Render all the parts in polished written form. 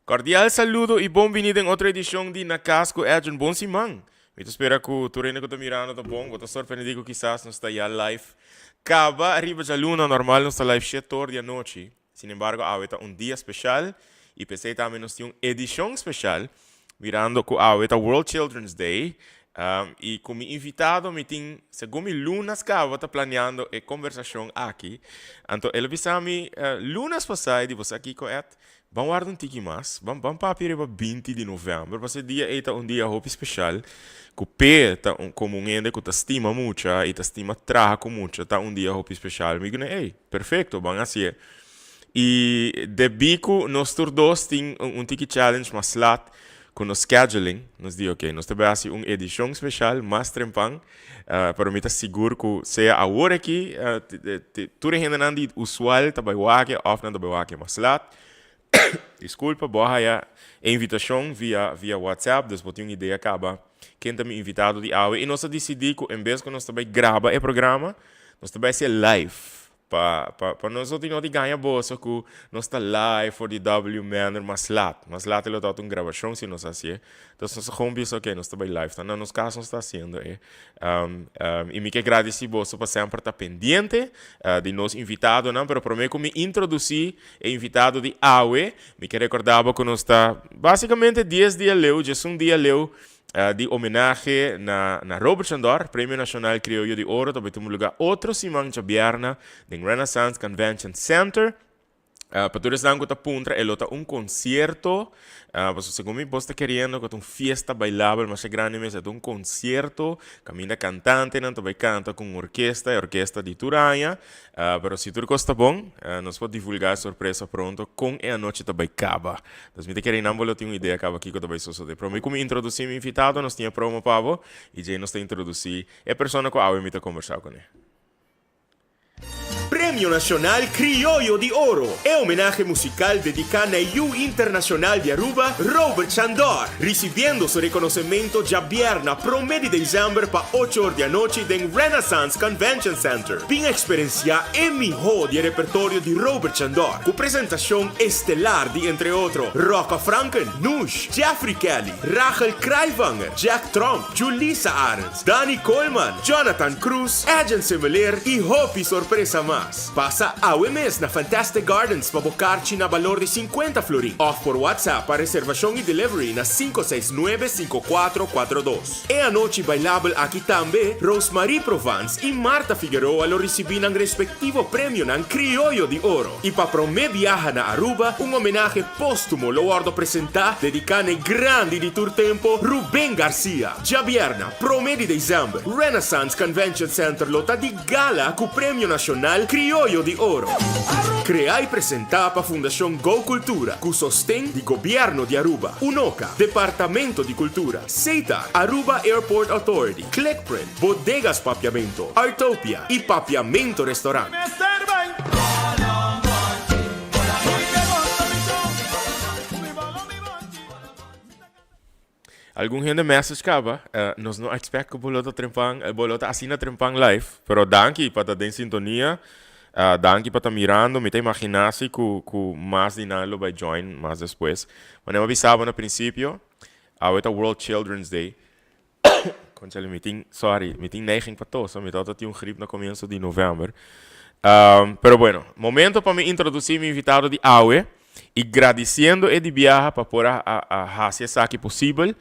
Cordial saludo e bem-vindo em outra edição de Na Casa com Edjean. Bom simão. Eu espero que o turno que está mirando está bom. Estou surpreendido que quizás não está já live. Acaba, arriba de luna normal, não está live 7 horas da noite. Sin embargo, ahorita um dia especial e pensei também nós temos uma edição especial mirando com ahorita World Children's Day. E como invitado, me tem, segundo me, lunas que eu estou planeando a conversação aqui. Então, ele disse-me, lunas passadas, você aqui com ele, vamos guardar um tique mais, vamos para a 20 de novembro, para esse dia é um dia muito especial, que o pé está como um ende que te estima muito, e te estima trago muito, está um dia muito especial. Me digo, ei, perfeito, vamos assim. E de bico, nós todos temos um tique challenge mais lat, com o scheduling, nos diz, ok, nós temos assim uma edição especial, mais trempang, para mim estar seguro que seja a hora aqui, tudo ainda não é usual, está bem wake, off não está bem wake, mas lá, desculpa, boa a invitação via WhatsApp, depois tenho uma ideia acaba, quem está me invitado de aula, e nós decidimos que em vez de nós também gravar o programa, nós também ser live. Para nós não ganhar bolsa que nós está live for the W Manner mas lá ele está uma gravação se nós assim então nós vamos ok nós está bem live então nos casos nós está fazendo e me quero agradecer você para sempre estar pendente de nos invitado não pero prometo me introduzir o invitado de AUE me quero recordar que nós está basicamente 10 dias leu já um dia leu de homenagem na Robert Chandor, Prêmio Nacional Criollo de Ouro, também temos lugar outro simão de Bierna, no Renaissance Convention Center. Para todos os que estão punta, ele está um concerto, segundo mim, você está querendo que uma fiesta bailável, mas é grande mesmo, é um concerto, caminha cantante, não também canta com orquestra de Turanha, mas se tudo está bom, nós podemos divulgar a surpresa pronto, com a noite também acaba. Então, me querem não, eu tenho uma ideia, acaba aqui que eu também sou de. Para mim, como introduzir meu invitado, nós tínhamos promo para e já nós temos introduzir a pessoa que eu vou conversar com ele. Premio Nacional Criollo de Oro é homenaje musical dedicado ao Internacional de Aruba, Robert Chandor, recibiendo su reconocimiento ya viernes promedio de diciembre para 8 horas de la noche en Renaissance Convention Center. Vin experienciar el mejor de repertorio de Robert Chandor, con presentación estelar de entre otros Rocco Franken, Nush, Jeffrey Kelly, Rachel Kreivanger, Jack Trump, Julissa Arens, Danny Coleman, Jonathan Cruz, Edjean Semeleer y Hopi sorpresa más. Pasa a mes na Fantastic Gardens para bocarci na valor de 50 florin. Off por WhatsApp para reservação e delivery na 569-5442. E a noite bailável aqui também, Rosemary Provence e Marta Figueroa lo recebiram respectivo prêmio na Criollo de Ouro. E para promer viaja na Aruba, um homenagem póstumo lo guardo apresentar dedicado grande de tur tempo Rubén Garcia. Já vierna, promedio de diciembre, Renaissance Convention Center lota di gala com o Prêmio Nacional Criollo de Ouro. Crea e presenta para a Fundação Go Cultura, com sostém do Governo de Aruba, UNOCA, Departamento de Cultura, CETA, Aruba Airport Authority, Clickprint, Bodegas Papiamento, Artopia e Papiamento Restaurante. Algum gente message acaba, nós não expect que o boloto trempang, o boloto assina trempang live, pero danke para estar em sintonia, danke para estar mirando, me imaginar-se que mais de nada vai join mais depois. Mas eu avisava no princípio, hoje é World Children's Day, quando ele me tem neiging para todos, me tinha gripe no começo de novembro. Pero bueno, momento para me introduzir meu invitado de AUE, e agradecendo de viaje para poder fazer isso aqui possível,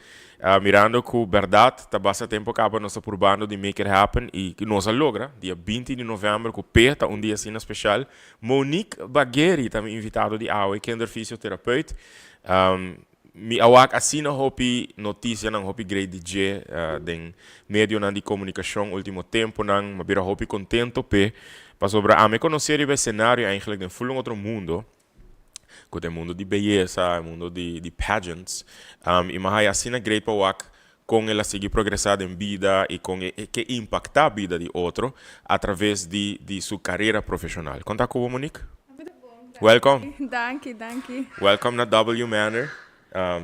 mirando que a verdade está bastante tempo acaba nós probando de make it happen e que nós logra, dia 20 de novembro, que perta um dia assim especial, Monique Bagheri também invitado de AUE, que é fisioterapeuta. Me awak assim na hopi notícia não hopi grade DJ den meio de comunicação último tempo não me vira hopi contento para sobre a me conhecer o cenário eigenlijk de full outro mundo com o mundo de beleza, o mundo de pageants, e mais assim na great para com ela seguir progressando em vida e com que impactar a vida de outro através de sua carreira profissional. Conta com o Monique? Muito bom. Welcome. Danke. Welcome na W Manor.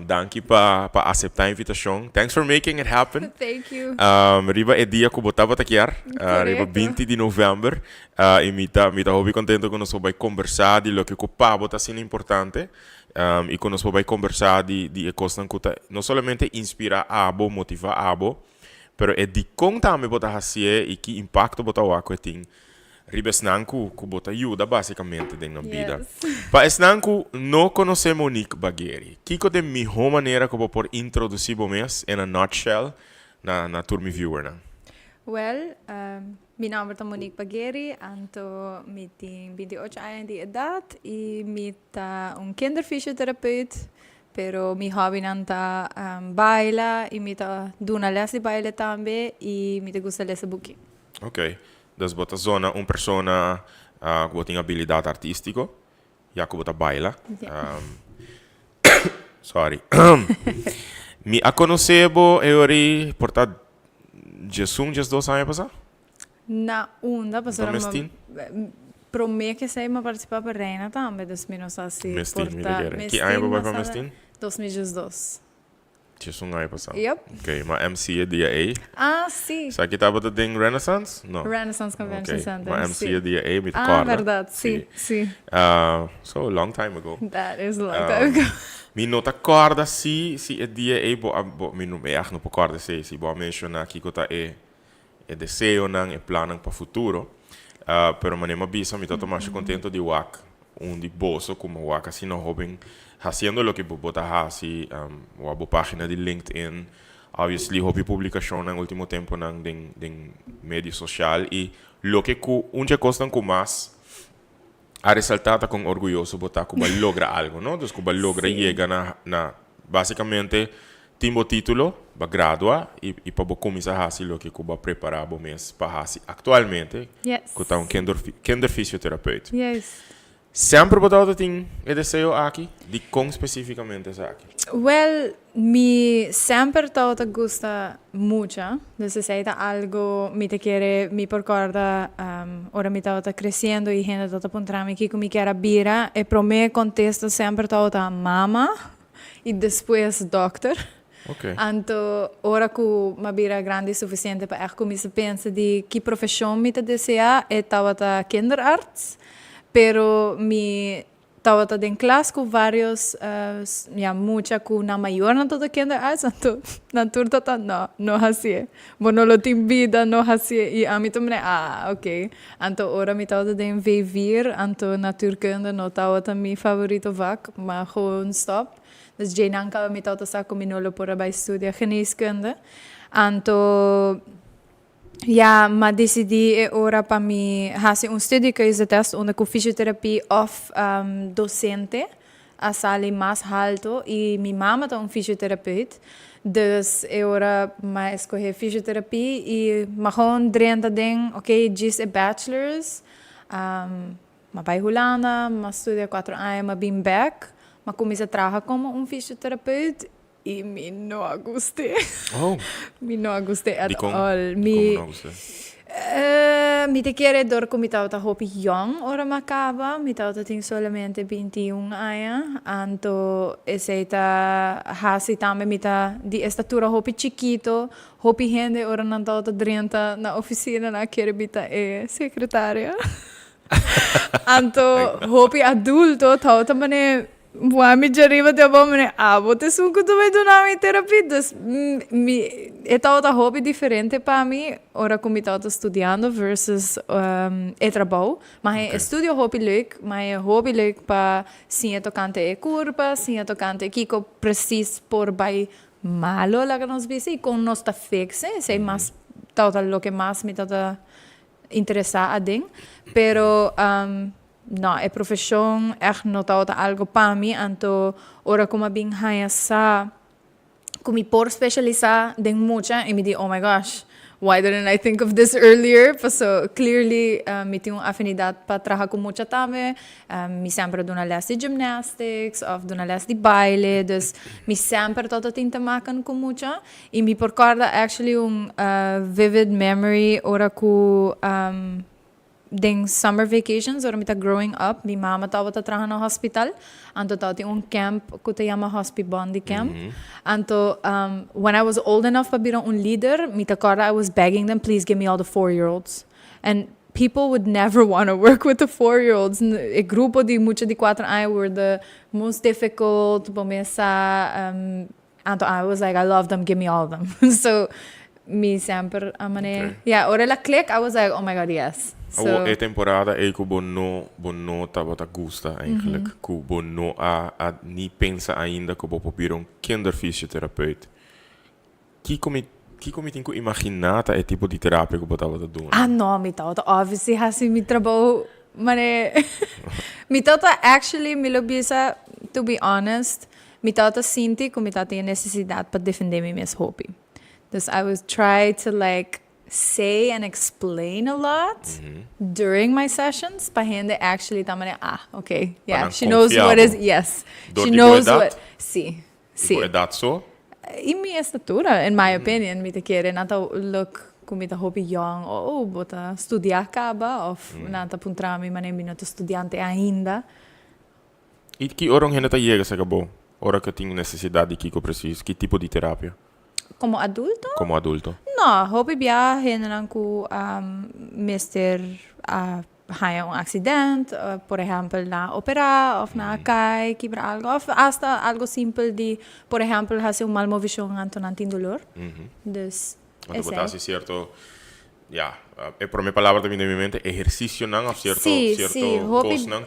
Danke pa aceitar a invitação. Thanks for making it happen. Thank you. Riba é dia que eu botava taquiar. Riba 20 de novembro. E me hobby contento que nós vamos conversar de lo que o pabo está sendo importante. E que nós vamos conversar de coisas que não somente inspira abo, motiva abo, pero é de como também bota fazer e que impacto bota o aqua tem. Riba snanku que bota ajuda basicamente dentro da vida. Pa snanku não conhece Monique Bagheri. Kiko de melhor maneira que eu vou por introduzir o mês in a nutshell na turma viewer na. Well, meu nome é Monique Bagheri, eu tenho 28 anos de idade e sou kinderfysiotherapeut, pero meu hobby é baila e dou uma aula de baile também e me gosta de ler book. Ok. Dus bota zona persona que tem habilidade artística, já que bota baila. Sorry. Me a conhecebo eu porta Jesus 2 anos passar? Na onda, passaram pro me que sei ma participar para reina também, dos menos assim. Mestin, que ano vai para Mestin? 2012. Jesus ano passar. Yep. Ok, mas MC é dia A. Ah, sim. Sabe que estava do ding Renaissance? Não. Renaissance Convention Center. Mas MC é dia A, me Ah, verdade, sim. So a long time ago. That is a long time ago. Me nota corda se é dia A, me não recorda se vou mencionar aqui que é desejo não é plano para futuro. Pero manema bisa me tô mais contento de wak de bolso como wak assim não roubem haciendo lo que bota assim a página de LinkedIn obviously hobby publicação no último tempo nang den medio social e lo que coisa com mais a resaltar com orgulhoso botar que logra algo, não? Então que logra chegar na basicamente timo título para graduar e para começar a fazer o que Cuba preparar o mês para fazer atualmente. Yes. Que está kinderfisioterapeuta. Yes. Sempre botado tem desejo aqui de como especificamente essa aqui. Well, me sempre todo gusta mucho. Necesita algo, me te quiere, me porcorda, ora me todo crescendo e gente todo apontar-me que me quer bira e pro me contesta sempre todo a mama e depois doctor. Ok. Então, ora que uma bira grande suficiente para começar a pensar de que profissão me te deseja é tava kinderarts. Pero mi estaba en clase con varios, mucha que una mayor no todo kinderarts, entonces no hacía. Bueno, lo te vida no hacía y a mí también, ok. Entonces ahora mi estaba en vivir, entonces natuurkunde no estaba mi favorito vak, maar gewoon stop. Dus Jananka mi estaba sa con mi nolo por bij studia geneeskunde. Entonces ja, maar decidi ora para mim fazer studiekeuze test onde com fisioterapia of docente a sala mais alto e minha mama é fisioterapeuta, dus ora mais escolher fisioterapia e maar gewoon drenta ding, ok, just a bachelor's, maar bij Holanda, maar studia 4 anos, maar bin back, maar comecei a trabalhar como fisioterapeuta e me não gostei. Oh. Me não gostei at all. Como Me te querer dor como estava a hopi young, ora me acaba, me estava tem solamente 21 anos, então essa hasi também me tá de estatura hopi chiquito, hopi gente ora não estava 30 na oficina na querer bita secretária. Então hopi adulto estava também me arriva de bom, você sunco também do nome terapia, é outra hobby diferente para mim, ora como eu estou estudando versus trabalho, mas estudo hobby leuk, mas hobby leuk para sim é tocante é curva, sim é tocante que eu preciso por by malo lá que nós visse e com nós tá fixe, sei mais todo o que mais me tá interessado em, pero não, é profissão, não está algo para mim, então, ora como bem essa, como por especializar em muita, e me digo, oh my gosh, why didn't I think of this earlier? So, clearly, me tenho afinidade para trabalhar com muita também, me sempre dou uma les de gymnastics, ou dou uma les de baile, dus me sempre estou tentando maken com muita, e me recorda, actually, vivid memory, ora que den summer vacations, or mita growing up, mi mama tava ta trabajar no hospital, anto tava un camp ko te llama Hospi Bondi Camp. Anto, when I was old enough pa bira un leader, mita kara I was begging them, please give me all the 4-year-olds. And people would never want to work with the 4-year-olds. E grupo di mucha di 4 anos were the most difficult, anto I was like, I love them, give me all of them. So, me sempre amane. Yeah, ora la click, I was like, oh my god, yes. So, e temporada e ku bonno tava ta gusta eigenlijk. Ku bonno a ni pensa ainda que vou probeer um kinderfysiotherapeut. Kiko mi tinku imaginata e tipo di terapia que eu tava ta doen. Ah, no, mi tauta obviously hasi mi trabaho, mane, mi tauta actually, mi lobisa, to be honest, mi tauta sinti que mi tauta tinha necessidade para defender mi mes hobby. Dus I would try to like say and explain a lot during my sessions. Pa gente actually tamane, okay, yeah, Parang she knows what is, yes. She knows what, sí. É dat zo? In mi estatura, in my opinion, mi te quiere nata look como mi te hobby young, bota studiar acaba, of nata puntra mi manem minuto estudiante ainda. E que orang henna ta llega sa gabo? Ora que tenho necessidade de Kiko preciso, que tipo de terapia? Como adulto? Como adulto. No, hobby bia henna ku mister haya un accident, por ejemplo, na opera, of na kai, quebra algo, of hasta algo simple de, por ejemplo, hace un malmovisión anto nantin dolor. Dus, Quando botasse certo, por minha palavra também na minha mente, exercício não, certo,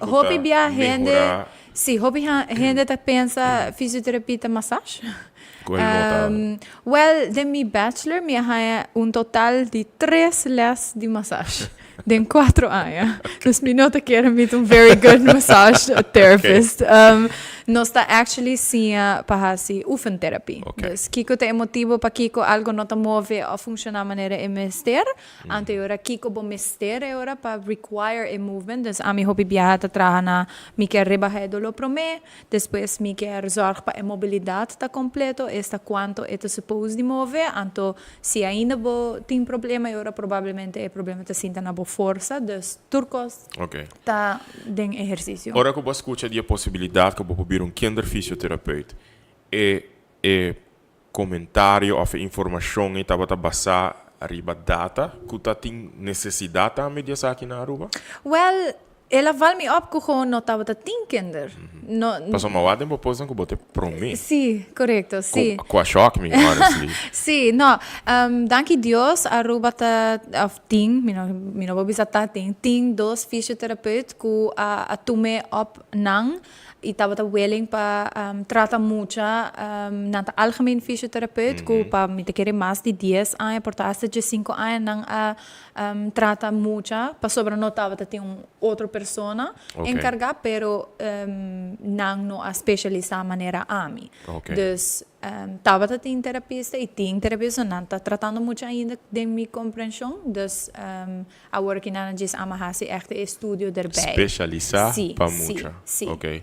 hobby bia gente, hobby gente ta pensa fisioterapia massage. Well, de mi bachelor, mi haya un total de 3 les de massage. Den 4 anos. Dus mi nota que era um very good massage therapist. Nós está actually sim para si oefenterapie. Dus Kiko te emotivo para Kiko algo nota move a funcionar maneira e mester. Ante ora Kiko bo mester ora para require a movement. Dus a mi hobby biata trana mi quer rebaixar dolo pro me. Depois mi quer zorg para a mobilidade tá completo. Esta quanto é supposed de mover. Anto se ainda bo tem problema ora provavelmente é problema te sinta na bo força. Dus turcos tá den exercício. Ora que eu escuta de a possibilidade que eu vou um kinderfysiotherapeut e comentário ou informação e tava basar arriba data que tu tem necessidade a media aqui na Aruba? Well, ela val me op que gewoon não tava tem kinder. Mas uma hora depois não bote promi. Sim, correto, sim. Qua shock me honestly. Sim, no. Danke Deus, Aruba tá of ting, mino vou bisata ting 2 fisiotherapeut que a tume op nang e tava willing para tratar mucha nanta algemeen fisiotherapeut que para me te querer mais de 10 anos por hasta de 5 anos nang trata mucha para sobre não tava tem outra pessoa encargar pero nang no a especialista maneira ami. Dus tava tem terapista e tem terapista não tá tratando muito ainda de minha compreensão. Dus a working analysis amahasi echt estudio erbij. Specialista para mucha. Sim. Ok.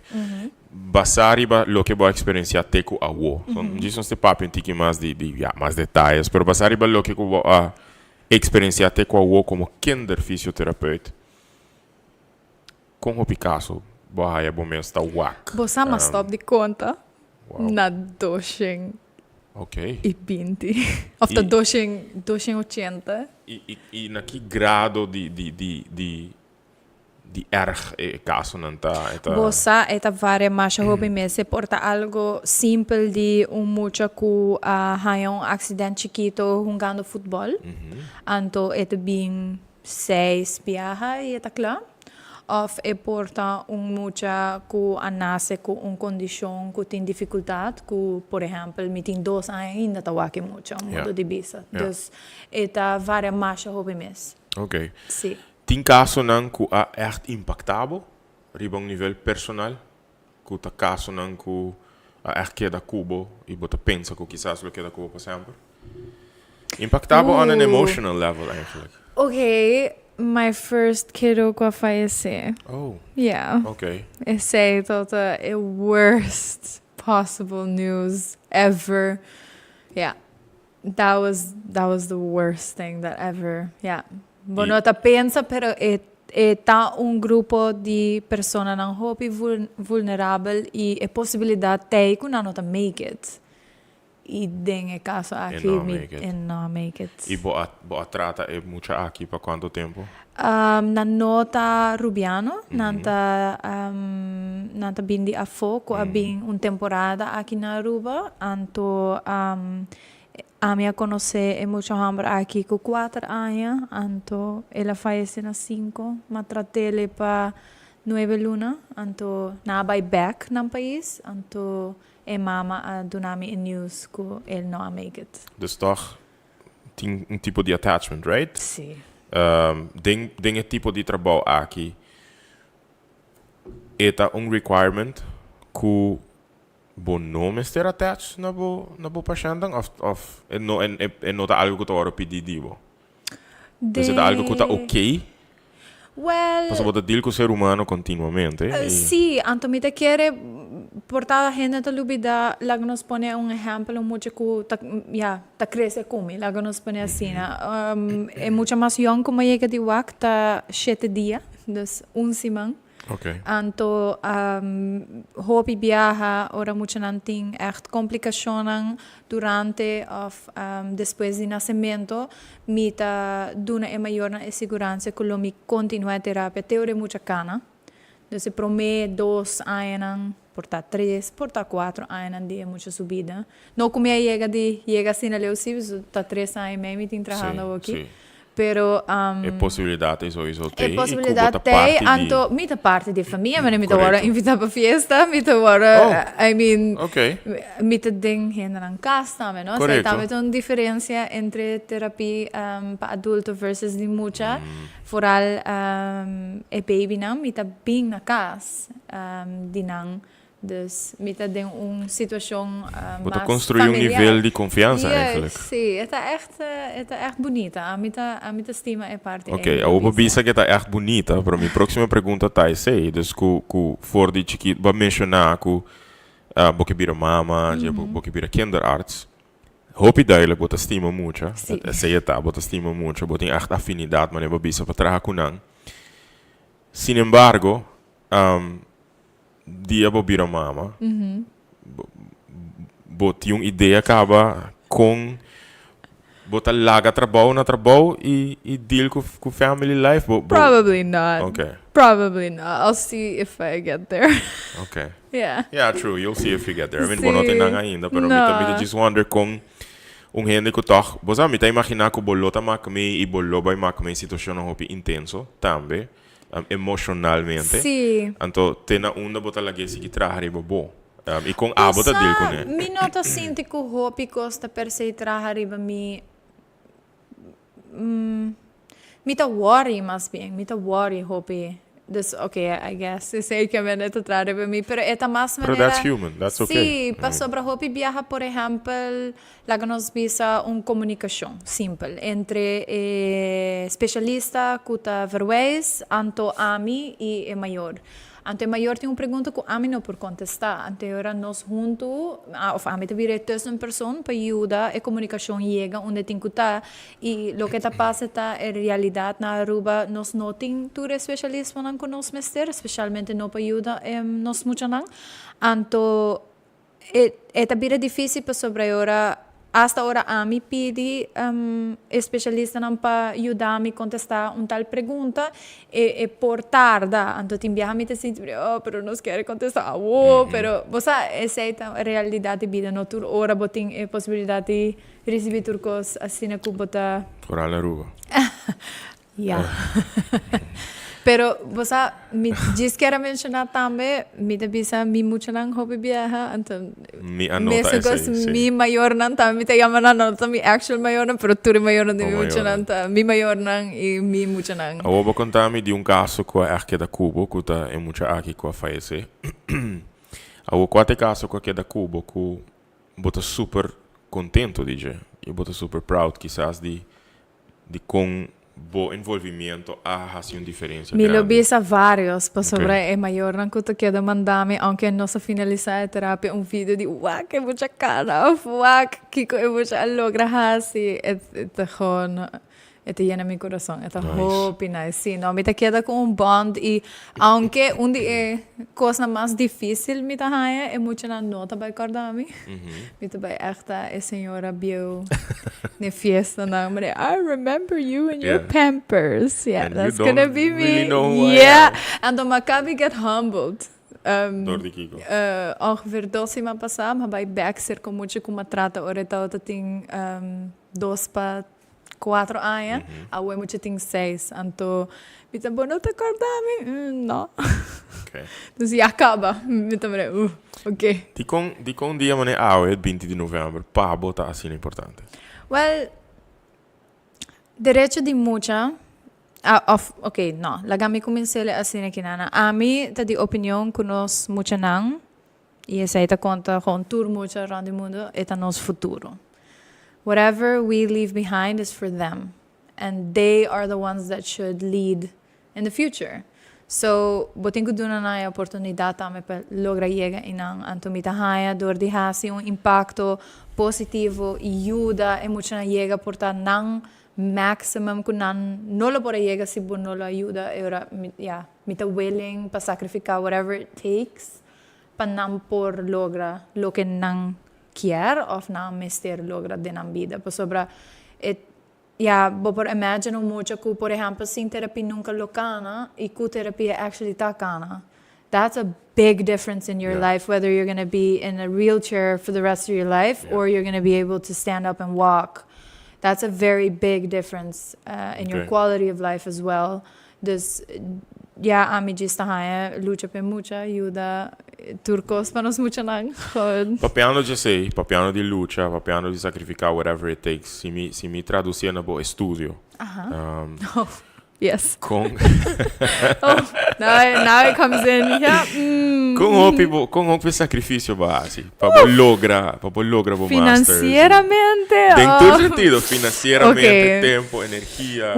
Basariba lo que vou experienciar teco a wo. Disso este papo um tique mais de mais detalhes, pero basariba lo que vou experienciar teco a wo como kinderfysiotherapeut. Com o Picasso, boa bom mesmo está wak. Você mas stop de conta. Na doshing. E 20. Of the doshing 80. E na que grado de erg caso não tá? Bossa eta várias mas hobby me se porta algo simple de mucha ku haya acidente chiquito jogando futebol. Anto eta bem 6 viaja e eta claro. Of porta mucha ku anase ku condição ku tem dificuldade ku por exemplo me tem 2 anos ainda tá waki mucha modo de bisa. Dus eta várias mas hobby mes. Ok. Sim. Tem caso não que é echt impactável, riba nível personal, que tá caso não que é echt queda cubo e bota pensa que quizás lo queda cubo para sempre. Impactável on an emotional level eigenlijk. Okay, my first kiddo que fallecer. Oh. Yeah. Okay. I say that the worst possible news ever. Yeah. That was the worst thing that ever. Yeah. Bueno, ta pensa, pero Está grupo de pessoas não hobby vulnerável e a possibilidade de que não make it. E tem caso aqui não make it. E boa trata é muito aqui para quanto tempo? Na nota rubiano, nanta bindi a foco a bem temporada aqui na Aruba, anto a minha conhecer é muito hambra aqui com 4 anos, anto ela falece na 5, mas tratei para 9 luna, anto na vai back no país, anto mama a donami news que ele não make it. Dus toch tem tipo de attachment, right? Sim. Tem tipo de trabalho aqui. Eta requirement que bo nome ester attached na bo patiënt of no tá algo que tu ora pedir dibo. Dus é algo que tá ok. Well, mas você deal com o ser humano continuamente. Sim, então me quer portar a gente a lubida, lá nos põe exemplo muito que tá cresce como, lá nos põe assim, é muito mais young como chega de wak tá 7 dias, dus semana. Okay. Então, hobby viaja, ora muito não tem echt complicações durante ou depois do nascimento, me tá dando a maior segurança que eu me continue a terapia, teoria muito cana. Então, para mim, 2 anos, portar 3, portar 4 anos de muita subida. Não como chega assim na Leucibus, tá 3 anos mesmo, tem trabalhando aqui. Sim. Pero é possibilidade sowieso tem. É possibilidade tem, anto mita parte de família, mas mita agora invitar para festa, mita agora, mita ding hinder aan casa, não? Então também tem uma diferença entre terapia para adulto versus de mucha, vooral baby não, mita bem na casa, de não. Dus mita tem uma situação mais construir nível de confiança, eigenlijk. Sim, é echt bonita. A mita estima é parte. Ok, a opa bisa que é echt bonita. Para minha próxima pergunta tá sei, dus ku for die chiquito, ba mencionar ku boke bira mama, boke bira kinderarts. Hoop duidelijk, bota estima muito. Sei tá, bota estima muito, bota echt afinidade, mas ba bisa para trabalhar com não. Sin embargo, dia bobira mama boti uma ideia acaba com botar larga trabalho na trabalho e deal com family life probably not. Okay, probably not. I'll see if I get there. Okay. Yeah, true, you'll see if you get there. I mean, não tem nada ainda, pero me just wonder com gente que toch você me tá imaginar que bolota macme e boloba macme situação não hopi intenso também. Emocionalmente. Sim. Então, tem na onda botar lá que se trabalha bom. E com a bota dele com ele. Me nota sinto que o hobby costa per se trabalhar me tá worry mas bem, me tá worry hobby. Dus okay, I guess sei que é menos trabalhar para mim, pero é mais maneira. But that's human, that's okay. Sim, para sobre hobby viaja, por exemplo, lá que nos visa comunicação simples entre especialista que está verwys, anto ami e maior. Ante maior tem uma pergunta que a mim não por contestar. Ante agora nós juntos, ou a mim também tussen pessoas para ajudar a comunicação chega onde tem que estar. E o que está passando é realidade na Aruba. Nós não temos tudo especialista para nós mestre, especialmente não para ajudar nós muito não. Então é também difícil para sobre agora. Hasta agora a mim pedi especialista para ajudar-me a contestar uma tal pergunta e por tarde, então tem viajar me assim, pero não quero contestar, pero você aceita a realidade da vida, não toda hora tem a possibilidade de receber turcos assim que bota. Por a Aruba. Yeah. Pero você me disse que era mencionar também, me devia me muito não hobby viajar, então me anota essa. Me maior não também, me te chama não também actual maior não, pero tu maior não deve muito não, me maior não e me muito não. Eu vou contar-me de caso que é aqui da Cuba, que tá é muito aqui que falece. Eu quatro caso que é da Cuba que bota super contento, DJ, e bota super proud, quizás de com bom envolvimento a uma diferença me grande. Lo bisa vários para sobre é maior não que tu quer mandar-me, aunque não se finalizar a terapia vídeo de que muita cara, que é muito logra assim, é Ito llena mi corazón. Ito Nice. hope nice. Sí, no, me te queda con un bond y aunque un día cosa más difícil me ta haya, es mucho na nota bij Cardami. Me te bij echt a señora bio ne fiesta na, maar I remember you and your Yeah. Pampers. Yeah, And that's you gonna don't be me. really know who I Yeah, am. and dan Maccabi get humbled. Door die Kiko. Ongeveer 2 semanas pasada, maar bij Baxter com mucho com trata ahorita eu tenho 2 para 4 anos, agora mucho tenho 6, então me tá bom não te acordar não. Okay. Dus ja acaba, me tá bem, ok. Die kon dia mane awe, 20 de novembro, pa bota assim importante. Well, derecho de mucha. Ok, no. Lagami comecei assim aqui na. A mim, tá de opinião que nós mucha não. E essa aí tá conta com tour mucha around the mundo. É nosso futuro. Whatever we leave behind is for them. And they are the ones that should lead in the future. So, botin ko doon na a oportunidade também para lograr chegar em antomita haya, door de hasi impacto positivo e ajuda e mucha na chega portar não maximum kung no lo pora llega si no lo ayuda era mita willing pa sacrificar whatever it takes pa nam por logra lo que nang quier of nam mister logra de nam vida pa sobra bo por imagine mucho ku por ejemplo sin terapia nunca lo kana y ku terapia actually ta kana. That's a big difference in your life, whether you're going to be in a wheelchair for the rest of your life or you're going to be able to stand up and walk. That's a very big difference in your quality of life as well. Dus ami gista haya, lucha pe mucha, ayuda, turcos pa nos mucha nang. Papiano de sei, papiano de lucha, papiano de sacrificar, whatever it takes. Se me traduzir na bo estudio. Yes. Com now it comes in. Yeah. Com hope sacrifício base, para lograr o master. Financieramente. En todo sentido, financieramente, tempo, energia.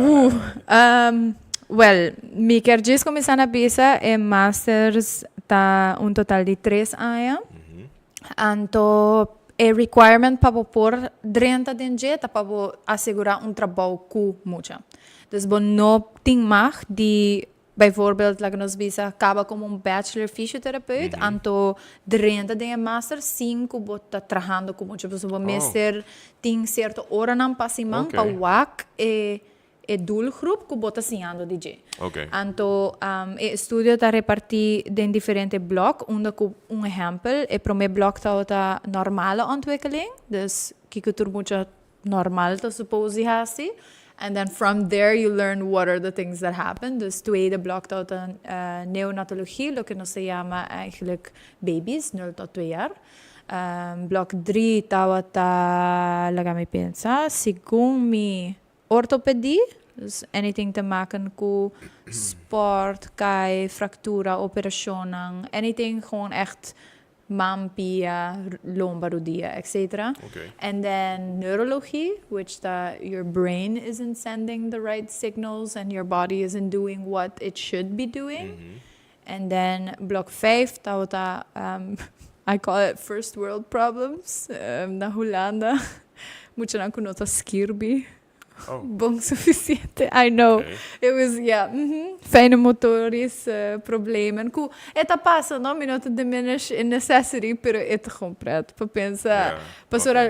Well, mi quer começar na bisa é masters tá total de 3 anos. Então, é requirement para por 30 de para assegurar trabalho com mucha. Dus no ting mag die bijvoorbeeld, laten we bisa, acaba como bachelor fisiotherapeut, anto 30 de master, 5 bota trabajando como mucho, pues meester ting certo hora nan pasimang pa wak e doelgroep que bota sinando DJ. Anto estudio ta reparti in differente blok, onder un exempel, e primeiro blok ta normale ontwikkeling, dus kiko tur mucho normal ta suppose hasi. And then from there, you learn what are the things that happen. Dus tweede blok uit neonatologie, lo que no se llama eigenlijk baby's, 0 tot 2 jaar. Blok 3, lagami pensa, según mi orthopedie, dus anything te maken met sport, kai, fractura, operationen, anything gewoon echt mampia, lombarodia, etc. And then neurology, which your brain isn't sending the right signals and your body isn't doing what it should be doing. And then block 5, I call it first world problems. Na Hollanda, moet je dan kunnen skirby. Bom suficiente. I know. It was, fijne motoris problemen. Eta passa, no? Me not to diminish in necessity, pero ito gewoon pret. Pa pensa,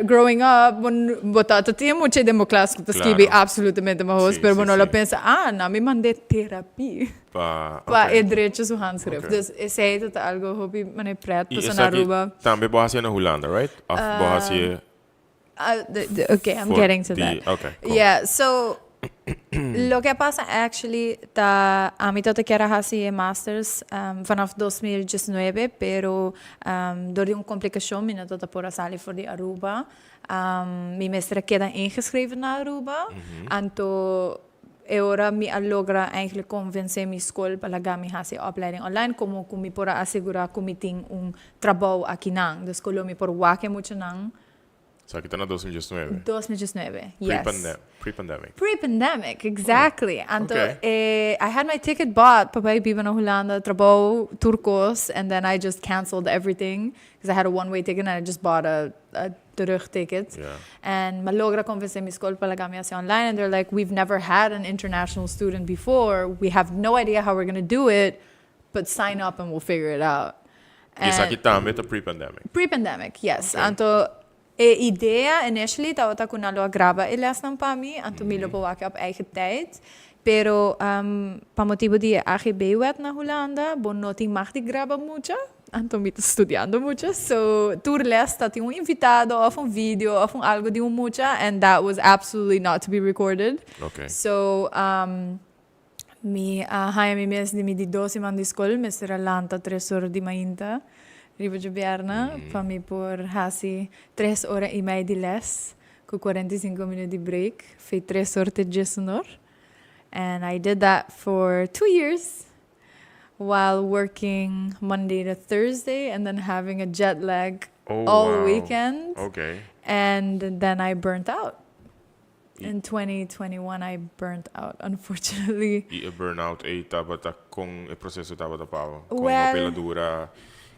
growing up, botato tinha mucho democlásico, tas kibi absolutamente mahos, pero no la pensa, na me mandé terapia. Pa direito su handschrift. Dus esse é algo hobby, mane pret, pa sa Aruba. Também bohasia na Hollanda, right? Of bohasia... Okay, I'm getting to that. Okay, cool. Yeah, so lo que pasa actually, a mí te quiero hacer masters vanaf 2019, pero door una complicación, me no por salir voor de Aruba. Mi mestre queda ingeschreven naar Aruba. Anto ahora me logra eigenlijk convencer mi school para que me haga opleiding online, como me por asegurar que me tengo trabajo aquí nang. Dus que me por wake mucho nang. So, kita na 2019. 2019, yes. Pre-pandemic. Pre-pandemic, exactly. Anto, I had my ticket bought, papay biba na Hollanda, trabaho, turcos, and then I just canceled everything because I had a one-way ticket and I just bought a terugticket. Yeah. And malogra convencer mi school pala kami asi online, and they're like, we've never had an international student before. We have no idea how we're gonna do it, but sign up and we'll figure it out. Is aqui também tá pre-pandemic? Pre-pandemic, yes. Okay. Anto, idea initially, tawata ko nalo agraba ilas ng pami, anto milo po waki op eigen tijd. Pero, pa motivo di AGB-wet na Holanda, bon noti mag die graba mucho, anto mito estudiando mucho. So, tour les dat yung invitado of un video of un algo di un mucho, and that was absolutely not to be recorded. Okay. So, mi haya mi mes di mi di 12 man di school, Mr. Alanta 3 horas di mainta. Riba de Bierna, pa mi por hasi 3 horas e meia di les, com 45 minutos de break, fei 3 horas de gestionor. And I did that for 2 years while working Monday to Thursday and then having a jet lag all weekend. Okay. And then I burnt out. In 2021, I burnt out, unfortunately. E burnout tava com o processo tava da pau. Com Well, peladura,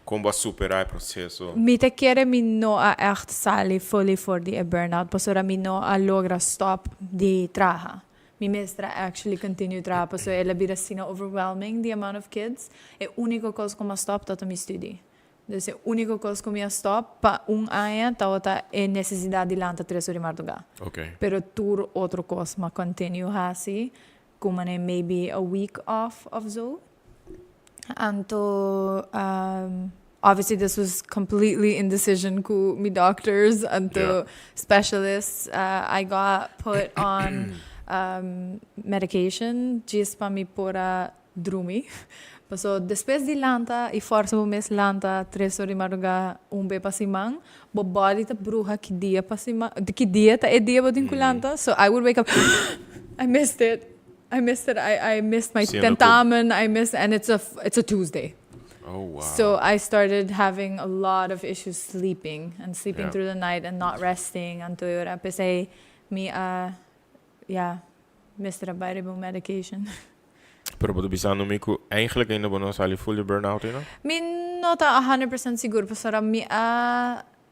como superar o processo. Mi te quiere mi no a echt sali fully for the burnout, pasora mi no a logra stop di traha. Mi mestra actually continue traha, pasora ela bira sina overwhelming the amount of kids. E único cosa como stop tata mi studi. Dus e único cosa como stop pa aya tawata e necessidade de lanta 3 horas martuga. Okay. Pero tur outro cosa ma continue hasi, como maybe a week off of zo. Anto, obviously this was completely indecision ku me doctors and specialists. I got put on medication just pa mi pora drumi. So después de lanta e força mo mes lanta 3 horas maruga be pasimang, bo body ta bruha ki dia pasimang, ki dia ta e dia bodin ku lanta. So I would wake up, I missed it. I missed my tentamen. And it's a Tuesday. Oh wow. So I started having a lot of issues sleeping through the night and not resting until eu pensei me missed a variable medication. Pero wat bisano me ku eigenlijk ainda bono sali full burnout ina? Min nota 100% siguro pasara mi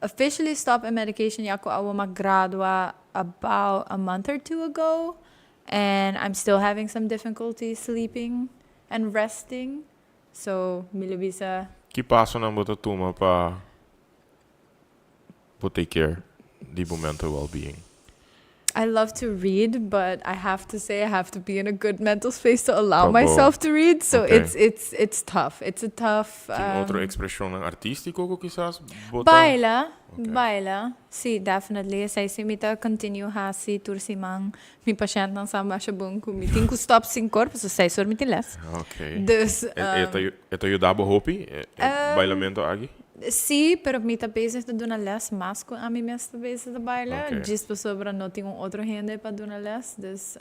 officially stopped a medication yako awa magradua about a month or 2 ago. And I'm still having some difficulty sleeping and resting. So, milibisa. Que passo na bota tuma pa take care di mental well-being? I love to read, but I have to say I have to be in a good mental space to allow myself to read. So it's tough. It's a tough. Outra expressão artístico quizás? Baila. Sí, definitely. Say si mita continue hasi tursimang mi pasyente ng sama siya bung kumiting ku stop sin corpo so 6 horas mitilas. Okay. Dus ito ayudaba hopi bailamento agi? Sí, pero mi tapes de dona les mas ko ami mes tapes de baila. Okay. Just pa sobra no tingo outro gente pa dona les. Dus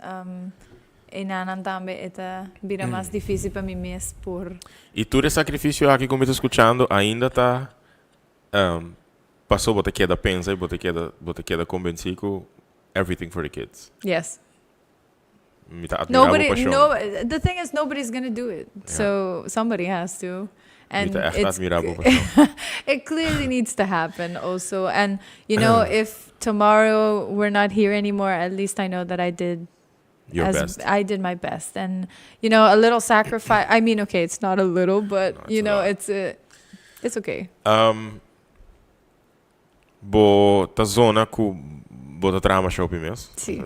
inanan tambe eta bira mais difícil para mim mes por. E todo esse sacrifício aqui como eu tô escutando ainda tá passou bote queda pensa e bote queda convencido everything for the kids. Yes. Nobody the thing is nobody's gonna do it. Yeah. So somebody has to. And it clearly needs to happen also. And, you know, if tomorrow we're not here anymore, at least I know that I did best. I did my best. And, you know, a little sacrifice. I mean, okay, it's not a little, but, it's okay. Bo ta zona ku bo ta trama show primeiro. Sim.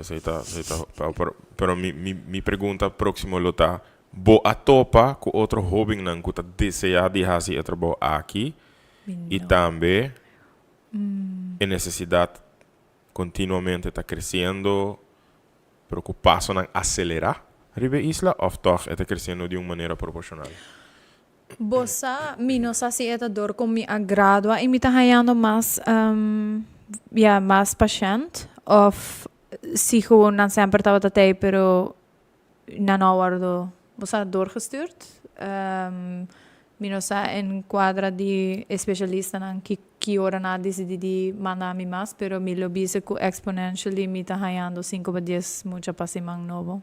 Pero mi pergunta próximo lota bo atopa com outro hobby não que tá desejar de fazer outro bo aqui e também a necessidade continuamente está crescendo preocupação em acelerar a isla ou toch está crescendo de uma maneira proporcional. Bossa minosa si eta dor com mi agradua e mi tá hayando mais mais paciente of si ko nan sempre tava tatei pero não aguardo bossa doorgestuurd. Minosa en quadra di specialista nan ki ora na decidi mandami mas pero mi lo bise ku exponentially mi tá hayando 5 a 10 mucha pasimang novo.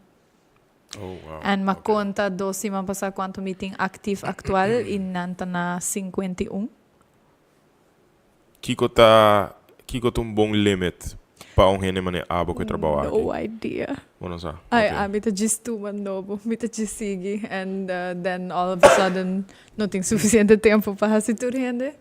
Oh, wow. And makonta 12 man pasa quanto meeting active actual in nanta na 51. Kiko kiko um bom limit para gente mané abo que trabalha aqui. No idea. Vamos lá. I mita just tuma novo, mita just sigi, and then all of a sudden não tem suficiente tempo para fazer tudo ainda.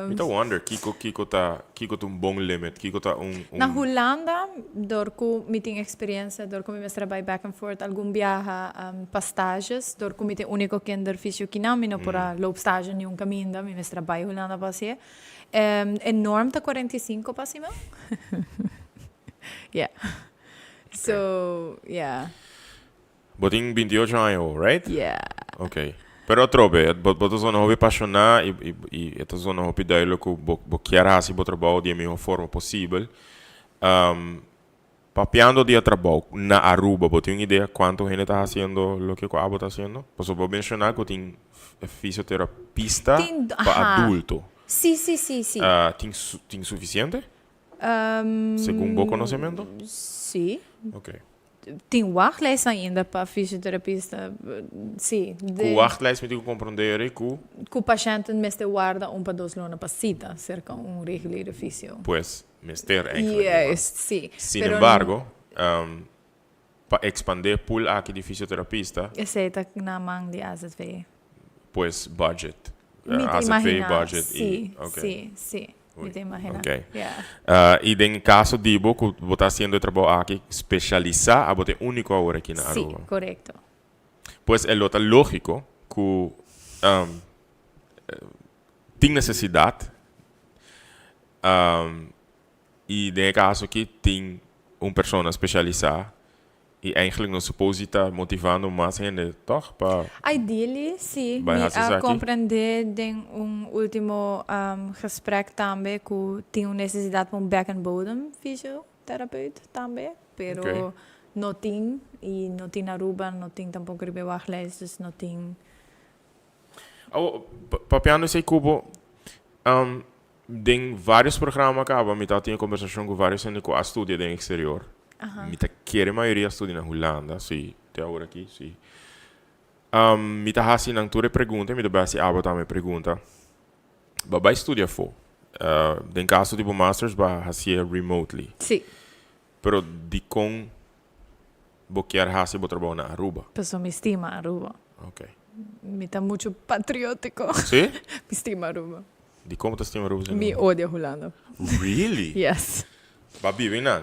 Mita wonder, kiko tá um bom limit, kiko tá Na Holanda, dorco me tem experiência, dorco me trabalho back and forth, algum viaja pastagens, dorco me tem único kinder fisio que não, não para loopstage nenhum caminho, me trabalho Holanda para ser. Enorme tá 45 para cima. Yeah. So, yeah. Boting 28 anos, right? Yeah. Ok. Pero trobe, boto zona hobby apaixonar e esta zona hobby daí que bo quer assim bo trabalho de melhor forma possível. Papeando dia trabalho na Aruba, botem uma ideia quanto gente está fazendo lo que o abo está fazendo? Posso mencionar que tem fisioterapista para adulto. Sim. Tem suficiente? Segundo o conhecimento? Sim. Ok. Tem wachtlijst ainda para fisioterapista, sim. O wachtlijst me digo compreender que o paciente mestre guarda para 2 lonas para cita, cerca regular fisio. Pues, mestre eigenlijk. Yes, sim. Sin embargo, para expandir pool aqui de fisioterapista, aceita na mão de AZV. Pues, budget. AZV budget. Sim. Me te imagina. Okay. Yeah. E em caso de você está fazendo trabalho aqui especializado, a você único agora aqui na Aruba. Sim, correto. Pues é lógico que tem necessidade e em caso que tem uma pessoa especializada e eigenlijk não supose estar motivando mais gente, toch? Ideally, sim. Me compreender de último gesprek também que tem necessidade de back and bodem fisioterapeuta também, pero não tem e não tem na Aruba, não tem tampouco ribe wachtlijst, não tem. Papiano sei cubo tem vários programas que me tá tendo conversação com vários gente que estudam no exterior. Me tá querer a maioria estuda na Holanda, sim, até agora aqui, sim. Me tá fazendo uma tua pergunta, me dá base a também pergunta. Vai estudar fo. Em caso de masters vai fazer remotely. Sim. Pero de com quer fazer o trabalho na Aruba. Pessoa me estima Aruba. Ok. Me tá muito patriótico. Sim? Me estima Aruba. De como tá estima Aruba? Me odia Holanda. Really? Yes. Vai viver não?